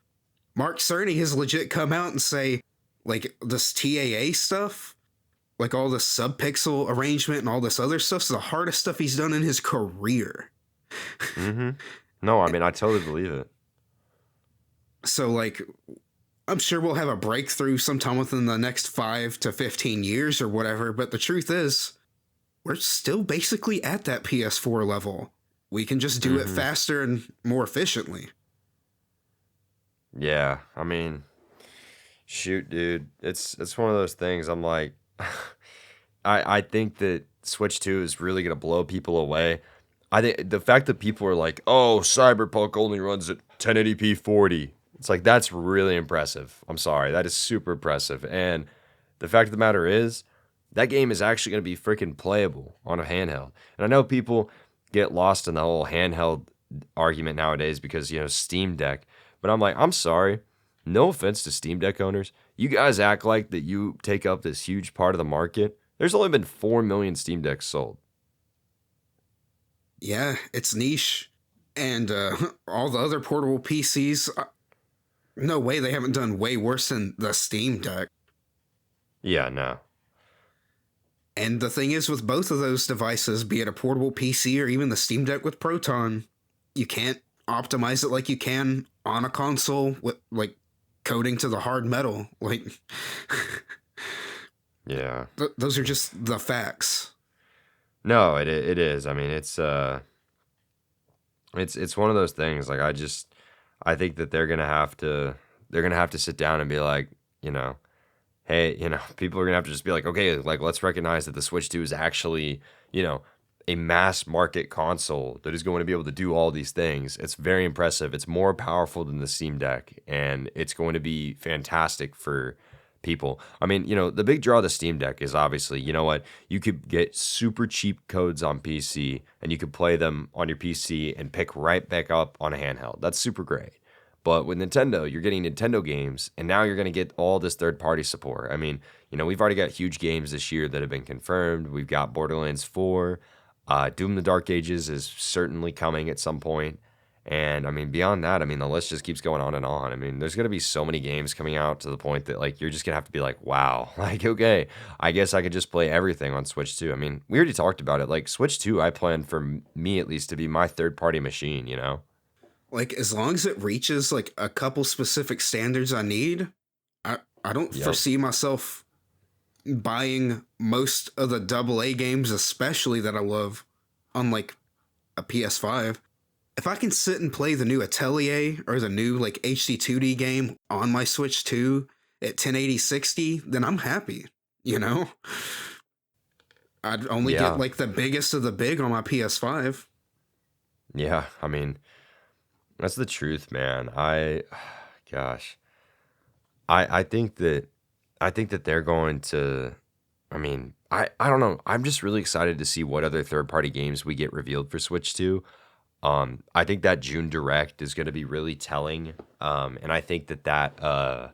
Mark Cerny has legit come out and say, like, this TAA stuff, like all the subpixel arrangement and all this other stuff, is the hardest stuff he's done in his career. Mm-hmm. No, I mean, I totally believe it. So, like, I'm sure we'll have a breakthrough sometime within the next 5 to 15 years or whatever, but the truth is, we're still basically at that PS4 level. We can just do it Mm-hmm. faster and more efficiently. Yeah, I mean, shoot, dude, it's one of those things. I'm like, I think that Switch 2 is really gonna blow people away. I think the fact that people are like, "Oh, Cyberpunk only runs at 1080p 40." It's like that's really impressive. I'm sorry, that is super impressive. And the fact of the matter is, that game is actually gonna be freaking playable on a handheld. And I know people get lost in the whole handheld argument nowadays because Steam Deck. But I'm like, I'm sorry. No offense to Steam Deck owners. You guys act like that you take up this huge part of the market. There's only been 4 million Steam Decks sold. Yeah, it's niche. And all the other portable PCs, no way they haven't done way worse than the Steam Deck. Yeah, no. And the thing is, with both of those devices, be it a portable PC or even the Steam Deck with Proton, you can't optimize it like you can on a console with like coding to the hard metal. Like, Yeah. those are just the facts. No, it is. I mean, it's one of those things. Like I think that they're gonna have to sit down and be like, you know, hey, people are gonna have to just be like, okay, like let's recognize that the Switch 2 is actually, a mass market console that is going to be able to do all these things. It's very impressive. It's more powerful than the Steam Deck, and it's going to be fantastic for people. I mean, the big draw of the Steam Deck is obviously, you know what, you could get super cheap codes on PC and you could play them on your PC and pick right back up on a handheld. That's super great. But with Nintendo, you're getting Nintendo games, and now you're going to get all this third party support. I mean, we've already got huge games this year that have been confirmed. We've got Borderlands 4. Doom the Dark Ages is certainly coming at some point. And I mean, beyond that, I mean, the list just keeps going on and on. I mean, there's going to be so many games coming out to the point that, like, you're just going to have to be like, wow, like, okay, I guess I could just play everything on Switch 2. I mean, we already talked about it. Like, Switch 2, I plan for me at least to be my third party machine, you know? Like as long as it reaches like a couple specific standards I need, I don't Yep. foresee myself buying most of the AA games, especially that I love, on like a PS5. If I can sit and play the new Atelier or the new like HD2D game on my Switch 2 at 1080 60, then I'm happy, you know? I'd only get Yeah. like the biggest of the big on my PS5. Yeah. I mean, that's the truth, man. Gosh, I think that they're going to. I mean, I don't know. I'm just really excited to see what other third party games we get revealed for Switch 2. I think that June Direct is going to be really telling. And I think that kind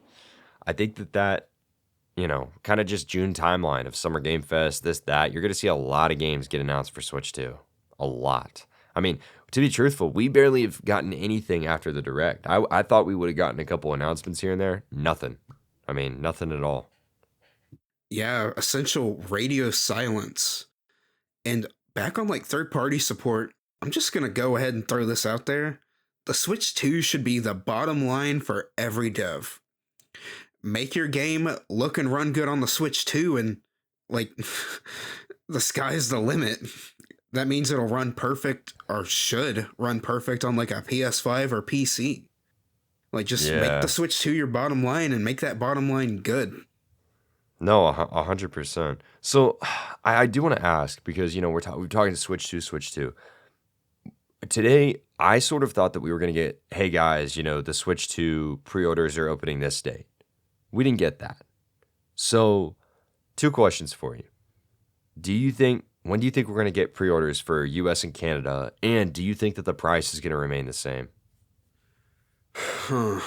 of just June timeline of Summer Game Fest, this, that, you're going to see a lot of games get announced for Switch 2. A lot. I mean, to be truthful, we barely have gotten anything after the Direct. I thought we would have gotten a couple announcements here and there. Nothing. I mean, nothing at all. Yeah, essential radio silence. And back on like third party support, I'm just going to go ahead and throw this out there. The Switch 2 should be the bottom line for every dev. Make your game look and run good on the Switch 2, and like the sky's the limit. That means it'll run perfect, or should run perfect, on like a PS5 or PC. Like just make the Yeah. Switch 2 your bottom line and make that bottom line good. No, 100%. So I do want to ask because, we're talking Switch 2, Switch 2. Today, I sort of thought that we were going to get, hey guys, the Switch 2 pre-orders are opening this date. We didn't get that. So, two questions for you. When do you think we're going to get pre-orders for US and Canada? And do you think that the price is going to remain the same? Huh.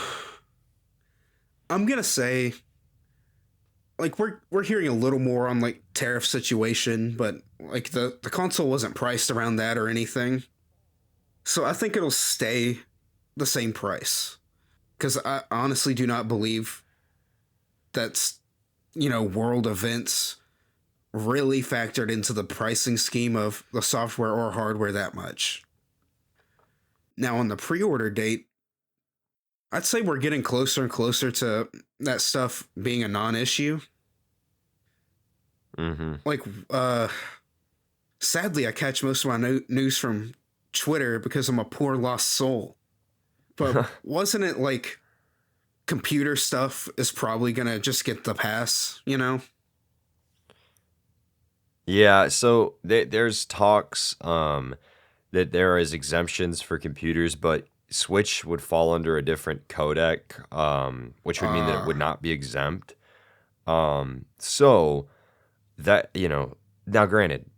I'm gonna say like we're hearing a little more on like tariff situation, but like the console wasn't priced around that or anything. So I think it'll stay the same price. Because I honestly do not believe that's, world events really factored into the pricing scheme of the software or hardware that much. Now, on the pre order date, I'd say we're getting closer and closer to that stuff being a non issue. Mm-hmm. Like, sadly, I catch most of my news from Twitter because I'm a poor lost soul. But wasn't it like computer stuff is probably gonna just get the pass, you know? Yeah, so there's talks that there is exemptions for computers, but Switch would fall under a different codec, which would mean that it Uh, would not be exempt. So that, now granted,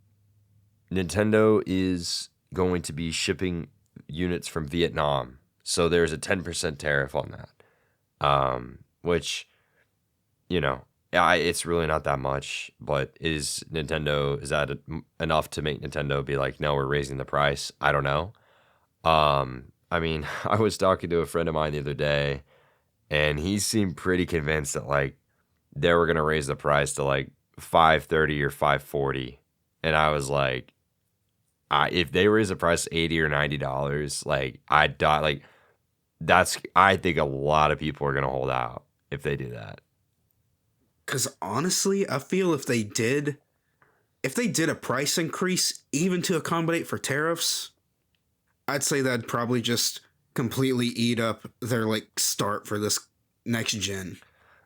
Nintendo is going to be shipping units from Vietnam, so there's a 10% tariff on that. Which, it's really not that much, but is that enough to make Nintendo be like, no, we're raising the price? I don't know. I mean, I was talking to a friend of mine the other day, and he seemed pretty convinced that like they were gonna raise the price to like 530 or 540, and I was like, if they raise the price to $80 or $90, like I die. Like I think a lot of people are gonna hold out if they do that. Cause honestly, I feel if they did a price increase even to accommodate for tariffs, I'd say that'd probably just completely eat up their like start for this next gen.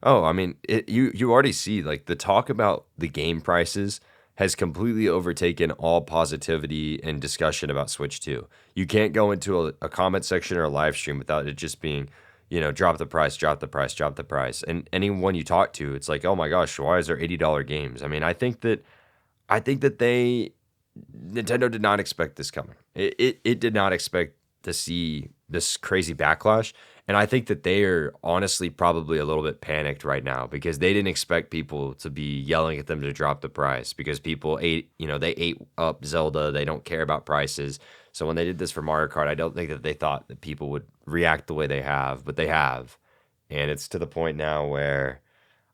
Oh, I mean, you already see like the talk about the game prices has completely overtaken all positivity and discussion about Switch 2. You can't go into a comment section or a live stream without it just being, drop the price, drop the price, drop the price. And anyone you talk to, it's like, oh my gosh, why is there $80 games? I mean, I think that Nintendo did not expect this coming. It did not expect to see this crazy backlash. And I think that they are honestly probably a little bit panicked right now because they didn't expect people to be yelling at them to drop the price because people ate, they ate up Zelda. They don't care about prices. So when they did this for Mario Kart, I don't think that they thought that people would react the way they have, but they have. And it's to the point now where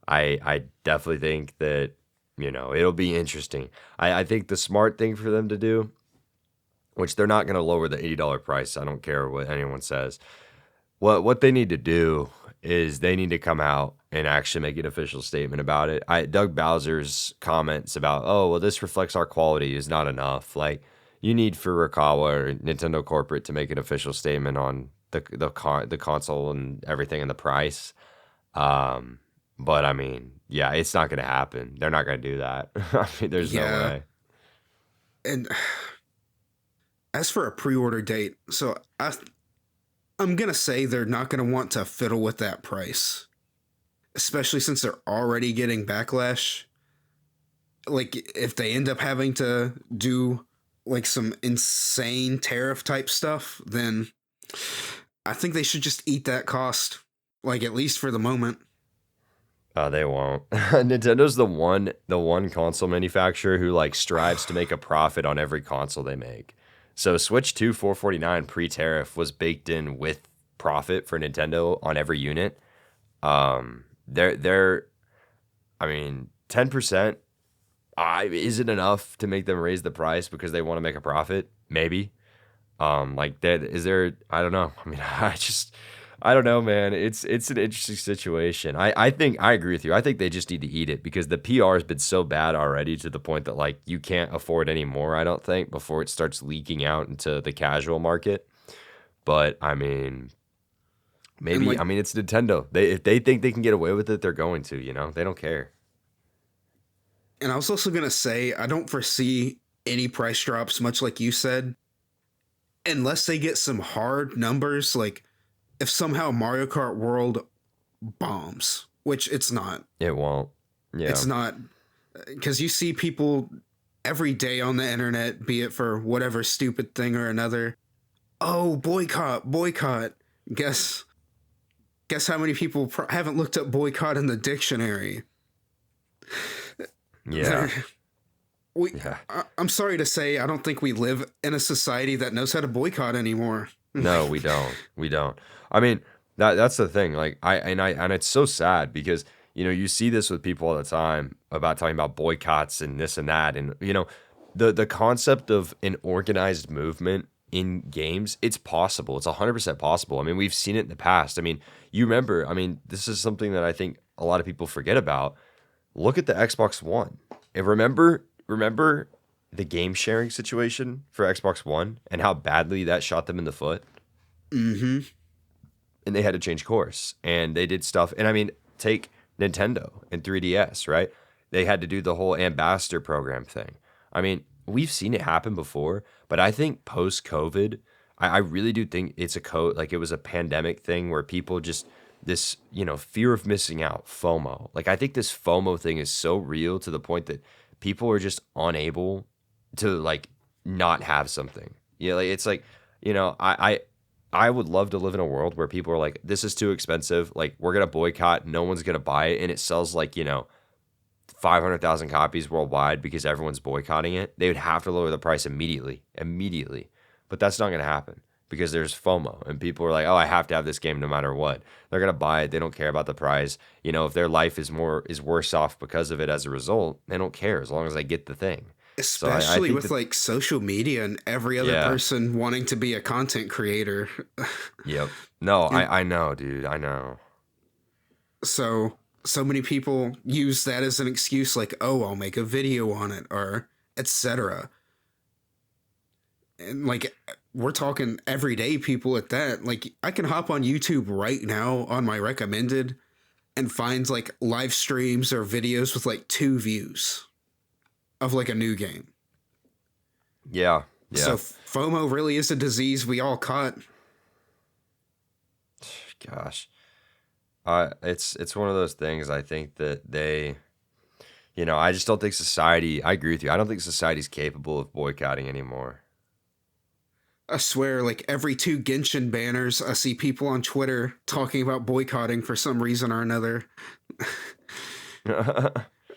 I definitely think that, it'll be interesting. I think the smart thing for them to do, which they're not going to lower the $80 price. I don't care what anyone says. What they need to do is they need to come out and actually make an official statement about it. Doug Bowser's comments about, oh, well, this reflects our quality is not enough. Like, you need Furukawa or Nintendo corporate to make an official statement on the console and everything and the price. But I mean, yeah, it's not going to happen. They're not going to do that. I mean, there's no Yeah. way. And as for a pre-order date, so I'm gonna say they're not gonna want to fiddle with that price, especially since they're already getting backlash. Like if they end up having to do like some insane tariff type stuff, then I think they should just eat that cost, like at least for the moment. They won't. Nintendo's the one console manufacturer who like strives to make a profit on every console they make. So Switch 2 449 pre-tariff was baked in with profit for Nintendo on every unit. They're I mean 10% is it enough to make them raise the price because they want to make a profit? Maybe. Like that is there I don't know. I mean, I don't know, man. It's an interesting situation. I think I agree with you. I think they just need to eat it because the PR has been so bad already to the point that like you can't afford any more, I don't think, before it starts leaking out into the casual market. But I mean, And maybe like, I mean it's Nintendo. If they think they can get away with it, they're going to, They don't care. and I was also gonna say I don't foresee any price drops, much like you said, unless they get some hard numbers. Like if somehow Mario Kart World bombs, which it's not. It won't. Yeah. It's not because you see people every day on the internet, be it for whatever stupid thing or another. Oh, boycott, boycott. Guess guess how many people haven't looked up boycott in the dictionary? Yeah. we, Yeah. I'm sorry to say, I don't think we live in a society that knows how to boycott anymore. No, we don't. We don't. I mean, that's the thing. Like and it's so sad because you see this with people all the time about talking about boycotts and this and that, and the concept of an organized movement in games, it's possible. It's 100% possible. I mean, we've seen it in the past. I mean, you remember. I mean, this is something that I think a lot of people forget about. Look at the Xbox One. And remember the game sharing situation for Xbox One and how badly that shot them in the foot. Mm-hmm. And they had to change course and they did stuff. And I mean, take Nintendo and 3DS, right? They had to do the whole ambassador program thing. I mean, we've seen it happen before, but I think post COVID, I really do think it's like it was a pandemic thing where people just this, fear of missing out, FOMO. Like I think this FOMO thing is so real to the point that people are just unable to like not have something. Like it's like, I would love to live in a world where people are like, this is too expensive. Like, we're going to boycott. No one's going to buy it. And it sells like, 500,000 copies worldwide because everyone's boycotting it. They would have to lower the price immediately. Immediately. But that's not going to happen because there's FOMO. And people are like, oh, I have to have this game no matter what. They're going to buy it. They don't care about the price. If their life is worse off because of it as a result, they don't care as long as they get the thing. So I Especially think with that, like social media and every other yeah. person wanting to be a content creator. Yep. No, And I know, dude. I know. so many people use that as an excuse, like, oh, I'll make a video on it, or etc. And like we're talking everyday people at that. Like I can hop on YouTube right now on my recommended and find like live streams or videos with like 2 views of like a new game. Yeah. So Yeah. FOMO really is a disease we all caught. Gosh. It's one of those things. I think that I just don't think society. I agree with you. I don't think society's capable of boycotting anymore. I swear, like every two Genshin banners, I see people on Twitter talking about boycotting for some reason or another.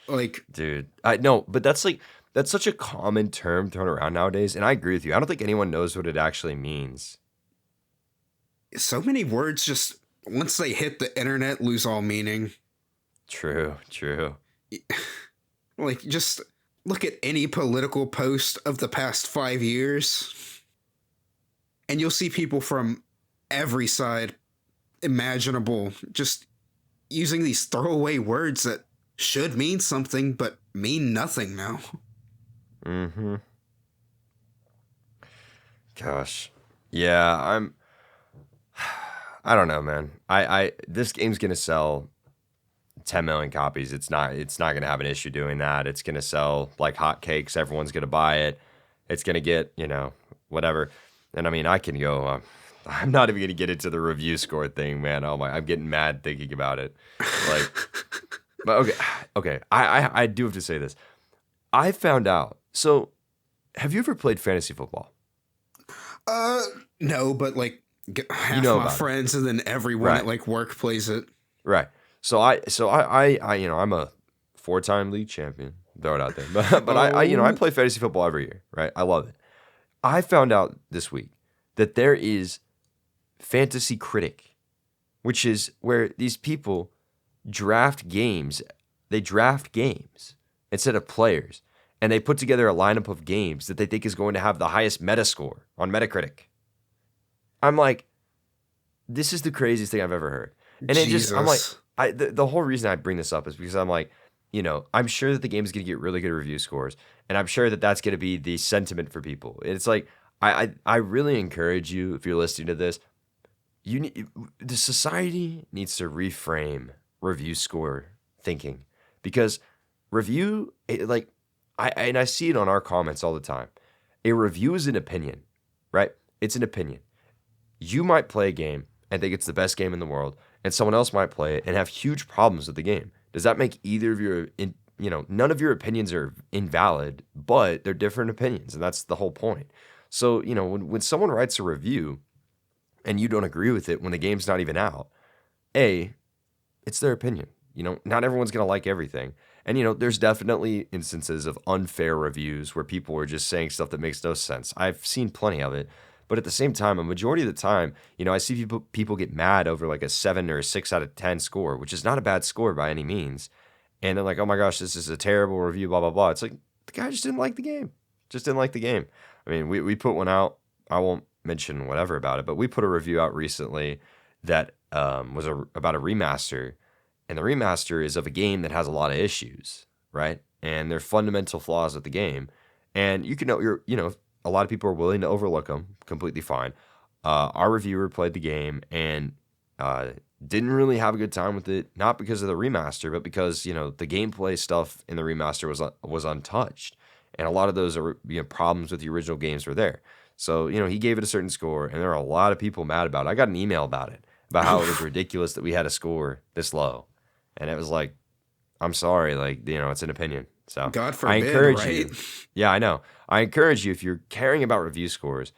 Like, Dude, I no, but that's like that's such a common term thrown around nowadays, and I agree with you. I don't think anyone knows what it actually means. so many words just, once they hit the internet, lose all meaning. True, true. Like, just look at any political post of the past 5 years, and you'll see people from every side imaginable just using these throwaway words that should mean something but mean nothing now. Mm-hmm. Gosh. Yeah, I don't know, man. I this game's gonna sell 10 million copies. It's not gonna have an issue doing that. It's gonna sell like hotcakes. Everyone's gonna buy it. It's gonna get, whatever. And I mean, I can go. I'm not even gonna get into the review score thing, man. Oh my, I'm getting mad thinking about it. Like, but okay, okay. I do have to say this. I found out. So, have you ever played fantasy football? Uh, no, but like You half know my about it, friends and then everyone at right? like work plays it. Right. So I I'm a four-time league champion. Throw it out there, but I Oh, play fantasy football every year, right? I love it. I found out this week that there is fantasy critic, which is where these people draft games. They draft games instead of players, and they put together a lineup of games that they think is going to have the highest meta score on Metacritic. I'm like, this is the craziest thing I've ever heard. And I'm like, Jesus. the whole reason I bring this up is because I'm like, I'm sure that the game is going to get really good review scores, and I'm sure that that's going to be the sentiment for people. It's like, I really encourage you, if you're listening to this, the society needs to reframe review score thinking, because like, I see it on our comments all the time. A review is an opinion, right? It's an opinion. You might play a game and think it's the best game in the world, and someone else might play it and have huge problems with the game. Does that make either of none of your opinions are invalid, but they're different opinions, and that's the whole point. So, when someone writes a review and you don't agree with it when the game's not even out, A, it's their opinion. Not everyone's going to like everything. And, there's definitely instances of unfair reviews where people are just saying stuff that makes no sense. I've seen plenty of it. But at the same time, a majority of the time, I see people get mad over like a 7 or a 6 out of 10 score, which is not a bad score by any means. And they're like, oh my gosh, this is a terrible review, blah, blah, blah. It's like, the guy just didn't like the game. Just didn't like the game. I mean, we put one out. I won't mention whatever about it, but we put a review out recently that was about a remaster. And the remaster is of a game that has a lot of issues, right? And there are fundamental flaws with the game. And you can know a lot of people are willing to overlook them, completely fine. Our reviewer played the game and didn't really have a good time with it, not because of the remaster, but because the gameplay stuff in the remaster was untouched, and a lot of those problems with the original games were there. So he gave it a certain score, and there are a lot of people mad about it. I got an email about it, about how it was ridiculous that we had a score this low, and it was like, I'm sorry, like it's an opinion. So God I forbid, encourage right? you. Yeah, I know. I encourage you, if you're caring about review scores,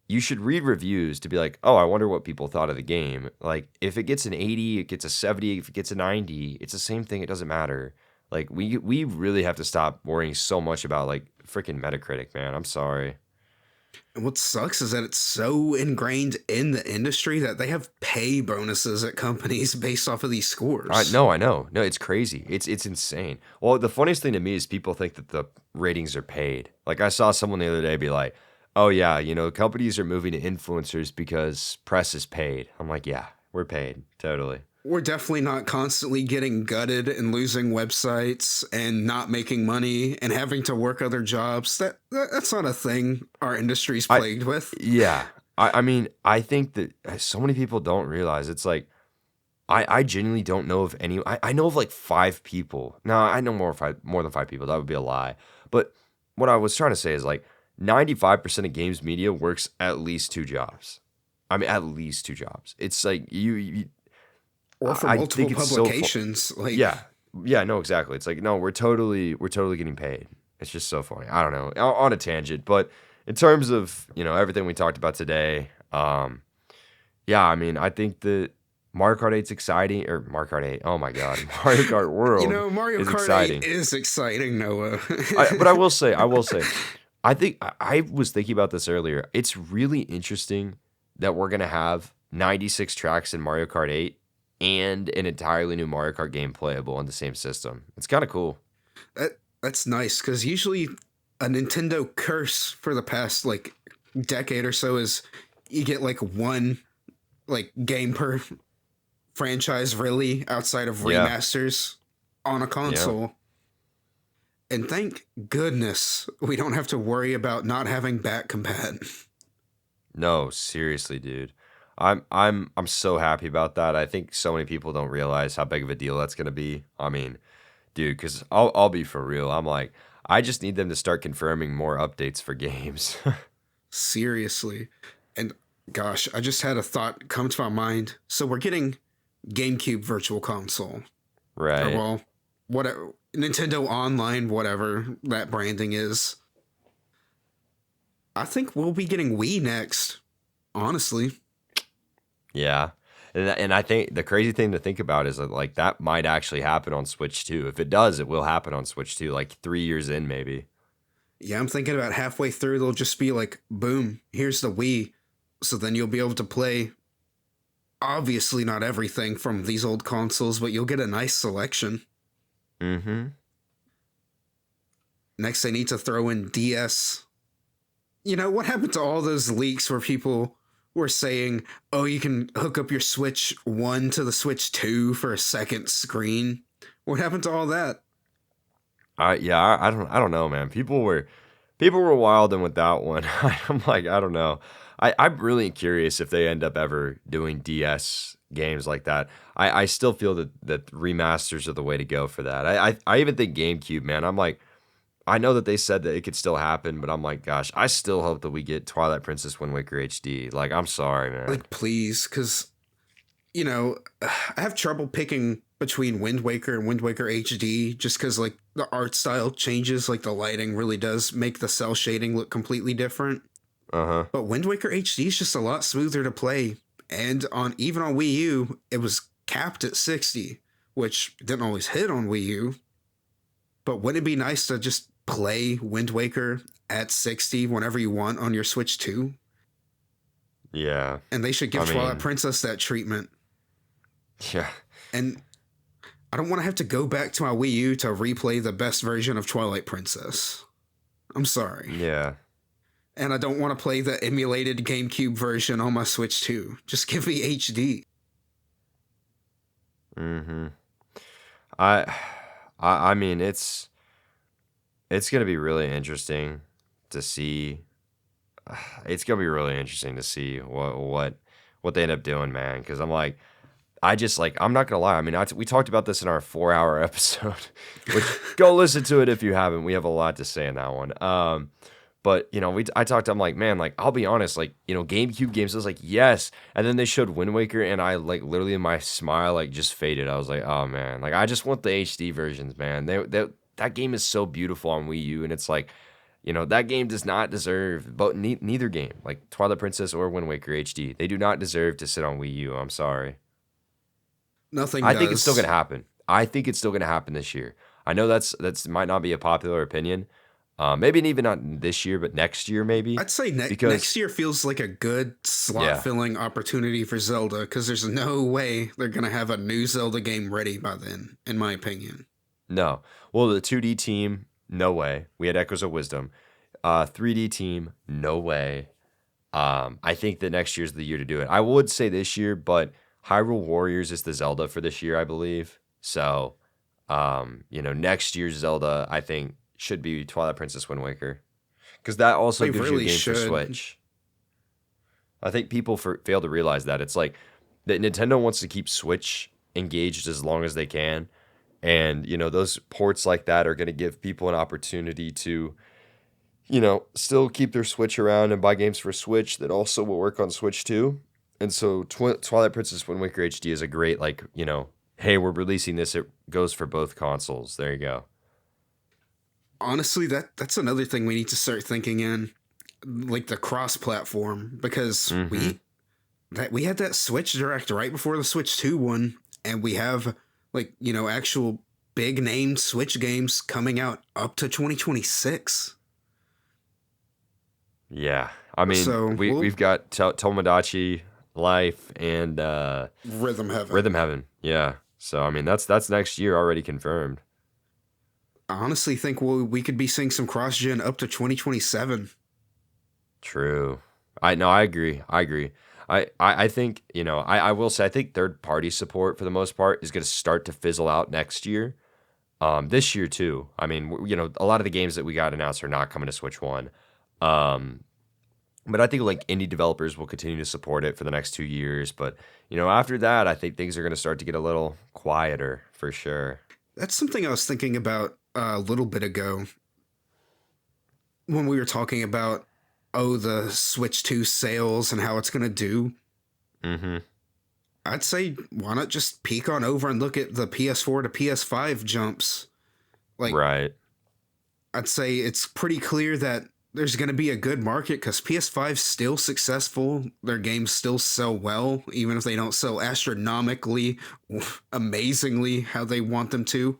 you should read reviews to be like, oh, I wonder what people thought of the game. Like, if it gets an 80, it gets a 70, if it gets a 90, it's the same thing. It doesn't matter. Like, we really have to stop worrying so much about like freaking Metacritic, man. I'm sorry. And what sucks is that it's so ingrained in the industry that they have pay bonuses at companies based off of these scores. I know. No, it's crazy. It's insane. Well, the funniest thing to me is people think that the ratings are paid. Like, I saw someone the other day be like, oh yeah, companies are moving to influencers because press is paid. I'm like, yeah, we're paid. Totally. We're definitely not constantly getting gutted and losing websites and not making money and having to work other jobs. That's not a thing our industry's I plagued with. Yeah. I mean, I think that so many people don't realize it's like I genuinely don't know of any. I know of like 5 people. No, I know more than 5 people. That would be a lie. But what I was trying to say is like 95% of games media works at least 2 jobs. I mean, at least 2 jobs. It's like Or for I multiple think it's so fun. publications. Like, Yeah, yeah, no, exactly. It's like no, we're totally getting paid. It's just so funny. I don't know, on a tangent, but in terms of everything we talked about today, yeah, I mean, I think that Mario Kart 8's exciting, or Mario Kart 8. Oh my God, Mario Kart World Mario is Kart 8 exciting. is exciting, Noah. But I will say, I think I was thinking about this earlier. It's really interesting that we're gonna have 96 tracks in Mario Kart 8 and an entirely new Mario Kart game playable on the same system. It's kind of cool. That's nice because usually a Nintendo curse for the past like decade or so is you get like one like game per franchise really outside of Yeah, remasters on a yeah. console. And thank goodness we don't have to worry about not having back compat. No, seriously, dude. I'm so happy about that. I think so many people don't realize how big of a deal that's gonna be. I mean, dude, because I'll be for real. I'm like, I just need them to start confirming more updates for games. Seriously. And gosh, I just had a thought come to my mind. So we're getting GameCube Virtual Console. Or Right. well, whatever Nintendo Online, whatever that branding is. I think we'll be getting Wii next. Honestly, Yeah. And I think the crazy thing to think about is that like that might actually happen on Switch too. If it does, it will happen on Switch too, like 3 years in maybe. yeah, I'm thinking about halfway through they'll just be like, boom, here's the Wii. So then you'll be able to play obviously not everything from these old consoles, but you'll get a nice selection. Mm-hmm. Next, they need to throw in DS. What happened to all those leaks where people were saying, oh, you can hook up your Switch 1 to the Switch 2 for a second screen? What happened to all that? I don't know, man. People were wilding with that one. I'm like, I don't know. I'm really curious if they end up ever doing DS games like that. I still feel that remasters are the way to go for that. I even think GameCube, man. I'm like, I know that they said that it could still happen, but I'm like, gosh, I still hope that we get Twilight Princess Wind Waker HD. Like, I'm sorry, man. Like, please, because, I have trouble picking between Wind Waker and Wind Waker HD just because, like, the art style changes. Like, the lighting really does make the cell shading look completely different. Uh-huh. But Wind Waker HD is just a lot smoother to play. And even on Wii U, it was capped at 60, which didn't always hit on Wii U. But wouldn't it be nice to just play Wind Waker at 60 whenever you want on your Switch 2? Yeah. And they should I give Twilight mean, Princess that treatment. yeah. And I don't want to have to go back to my Wii U to replay the best version of Twilight Princess. I'm sorry. Yeah. And I don't want to play the emulated GameCube version on my Switch 2. Just give me HD. Mm-hmm. I I mean it's gonna be really interesting to see. It's gonna be really interesting to see what they end up doing, man. Because I'm like, I just like I'm not gonna lie. I mean, we talked about this in our 4 hour episode, which go listen to it if you haven't. We have a lot to say in that one. But I talked. I'm like, man, like I'll be honest, like GameCube games. I was like, yes, and then they showed Wind Waker, and I like literally my smile like just faded. I was like, oh man, like I just want the HD versions, man. That game is so beautiful on Wii U, and it's like, that game does not deserve, but neither game, like Twilight Princess or Wind Waker HD, they do not deserve to sit on Wii U. I'm sorry. Nothing I think it's still does. gonna happen. I think it's still gonna happen this year. I know that's might not be a popular opinion. Maybe even not this year, but next year maybe. I'd say next Because year feels like a good slot yeah, filling opportunity for Zelda because there's no way they're going to have a new Zelda game ready by then, in my opinion. no. Well, the 2D team, no way. We had Echoes of Wisdom. 3D team, no way. I think that next year's the year to do it. I would say this year, but Hyrule Warriors is the Zelda for this year, I believe. So, next year's Zelda, I think, should be Twilight Princess Wind Waker. Because that also They gives you a really game for should. Switch. I think people fail to realize that. It's like that Nintendo wants to keep Switch engaged as long as they can. And, those ports like that are going to give people an opportunity to, still keep their Switch around and buy games for Switch that also will work on Switch too. And so Twilight Princess Wind Waker HD is a great, like, hey, we're releasing this. It goes for both consoles. There you go. Honestly, that's another thing we need to start thinking in. like the cross-platform, because Mhm. we had that Switch Direct right before the Switch 2 one, and we have like, actual big name Switch games coming out up to 2026. Yeah. I mean, So we've we'll got Tomodachi Life and Rhythm Heaven. Rhythm Heaven. Yeah. So I mean, that's next year already confirmed. I honestly think we could be seeing some cross gen up to 2027. True. I no, I agree. I agree. I think, I will say I think third party support for the most part is going to start to fizzle out next year. This year too. I mean, a lot of the games that we got announced are not coming to Switch 1. Um, but I think like indie developers will continue to support it for the next 2 years. But after that, I think things are going to start to get a little quieter for sure. That's something I was thinking about a little bit ago when we were talking about, the Switch 2 sales and how it's going to do. Mm-hmm. I'd say why not just peek on over and look at the PS4 to PS5 jumps? Like, Right. I'd say it's pretty clear that there's going to be a good market because PS5's still successful. Their games still sell well, even if they don't sell astronomically, amazingly how they want them to.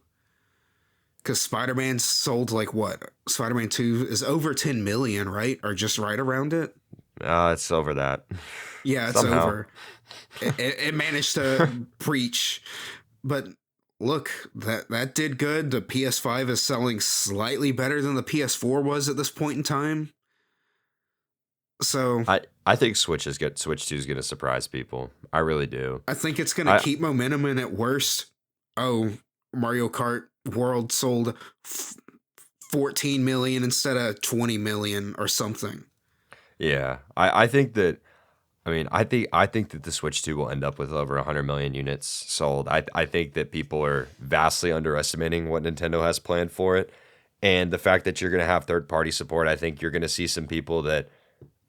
Because Spider-Man sold like what? Spider-Man 2 is over 10 million, right? Or just right around it? It's over that Yeah, it's somehow. over. It managed to breach. But look, that did good. The PS5 is selling slightly better than the PS4 was at this point in time. So I think Switch 2 is going to surprise people. I really do. I think it's going to I keep momentum, and at worst, oh, Mario Kart World sold 14 million instead of 20 million or something. Yeah. I think that I think that the Switch 2 will end up with over 100 million units sold. I think that people are vastly underestimating what Nintendo has planned for it. And the fact that you're going to have third party support, I think you're going to see some people that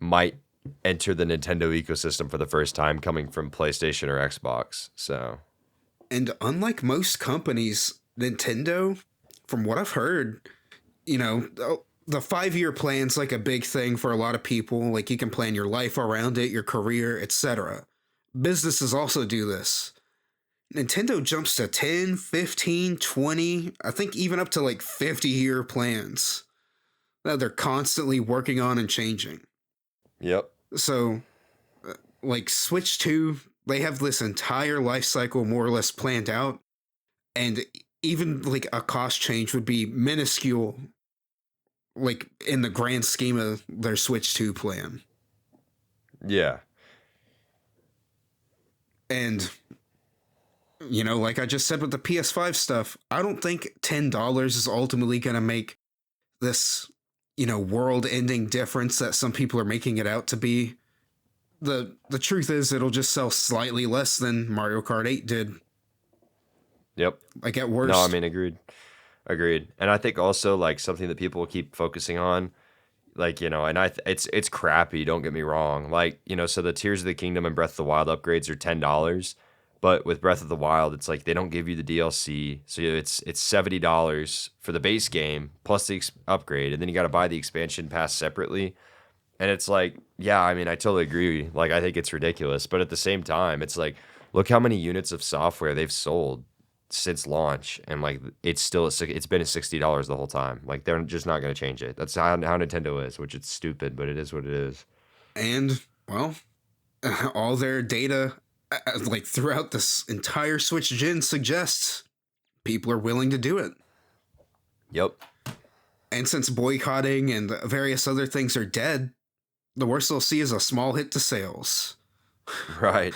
might enter the Nintendo ecosystem for the first time coming from PlayStation or Xbox. So, And unlike most companies, Nintendo, from what I've heard, the 5-year plan's like a big thing for a lot of people. Like you can plan your life around it, your career, etc. Businesses also do this. Nintendo jumps to 10, 15, 20, I think even up to like 50-year plans that they're constantly working on and changing. yep. So, like Switch 2, they have this entire life cycle more or less planned out, and even like a cost change would be minuscule, like in the grand scheme of their Switch 2 plan. Yeah. And like I just said with the PS5 stuff, I don't think $10 is ultimately going to make this, world ending difference that some people are making it out to be. The truth is it'll just sell slightly less than Mario Kart 8 did, Yep. like at No, I worst. mean, agreed. Agreed. And I think also like something that people keep focusing on, like, and it's crappy, don't get me wrong. Like, so the Tears of the Kingdom and Breath of the Wild upgrades are $10, but with Breath of the Wild, it's like they don't give you the DLC. So it's $70 for the base game plus the upgrade, and then you got to buy the expansion pass separately. And it's like, yeah, I mean, I totally agree. Like, I think it's ridiculous, but at the same time, it's like, look how many units of software they've sold since launch, and like, it's been at $60 the whole time. Like, they're just not going to change it. That's how Nintendo is, which is stupid, but it is what it is. And, well, all their data, like throughout this entire Switch gen, suggests people are willing to do it. Yep. And since boycotting and various other things are dead, the worst they'll see is a small hit to sales. Right.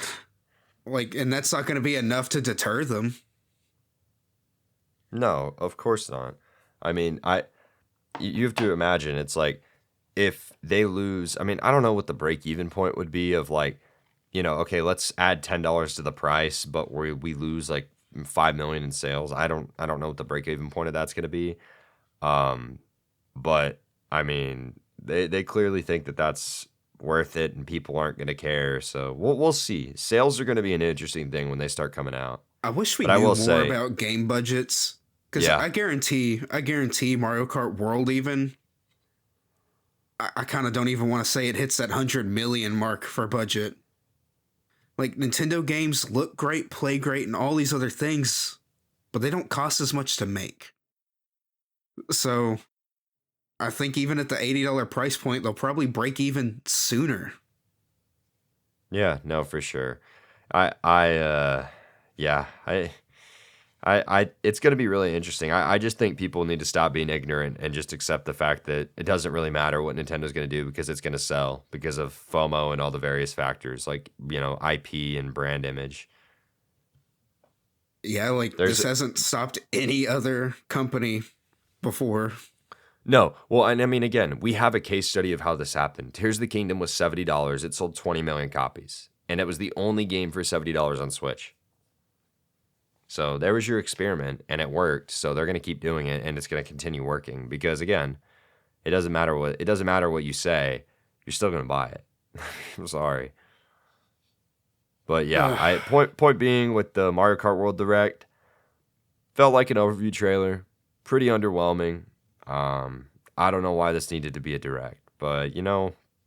Like, and that's not going to be enough to deter them. No, of course not. I mean, you have to imagine it's like if they lose, I mean, I don't know what the break even point would be of like, okay, let's add $10 to the price, but we lose like 5 million in sales. I don't know what the break even point of that's going to be. Um, but I mean, they clearly think that that's worth it and people aren't going to care. So we'll see. Sales are going to be an interesting thing when they start coming out. I wish we But I knew will more say, about game budgets, because yeah, I guarantee Mario Kart World even I kind of don't even want to say it hits that 100 million mark for budget. Like, Nintendo games look great, play great, and all these other things, but they don't cost as much to make. So I think even at the $80 price point, they'll probably break even sooner. Yeah, no, for sure. I yeah, it's going to be really interesting. I just think people need to stop being ignorant and just accept the fact that it doesn't really matter what Nintendo's going to do because it's going to sell because of FOMO and all the various factors like, IP and brand image. Yeah, like There's this hasn't stopped any other company before. no, well, and I mean, again, we have a case study of how this happened. Tears of the Kingdom was $70. It sold 20 million copies, and it was the only game for $70 on Switch. So there was your experiment, and it worked. So they're going to keep doing it, and it's going to continue working because, again, it doesn't matter what you say, you're still going to buy it. I'm sorry, but yeah, Uh, I point being with the Mario Kart World Direct felt like an overview trailer, pretty underwhelming. I don't know why this needed to be a direct, but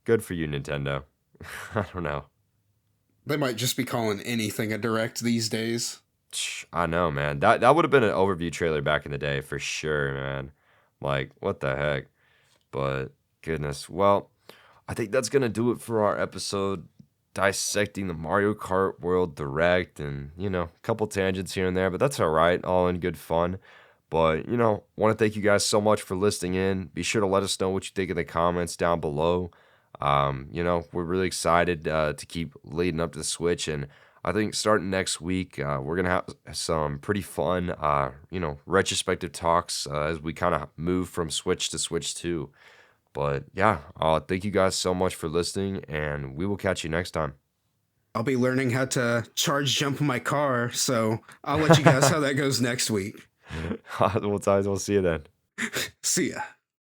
good for you, Nintendo. I don't know. they might just be calling anything a direct these days. I know, man. That would have been an overview trailer back in the day for sure, man. Like, what the heck? But goodness. Well, I think that's gonna do it for our episode dissecting the Mario Kart World Direct and, a couple tangents here and there, but that's all right, all in good fun. But, want to thank you guys so much for listening in. Be sure to let us know what you think in the comments down below. We're really excited to keep leading up to the Switch, and I think starting next week, we're gonna have some pretty fun, retrospective talks as we kind of move from Switch to Switch 2. But yeah, thank you guys so much for listening, and we will catch you next time. I'll be learning how to charge jump my car, so I'll let you guys how that goes next week. We'll see you then. See ya.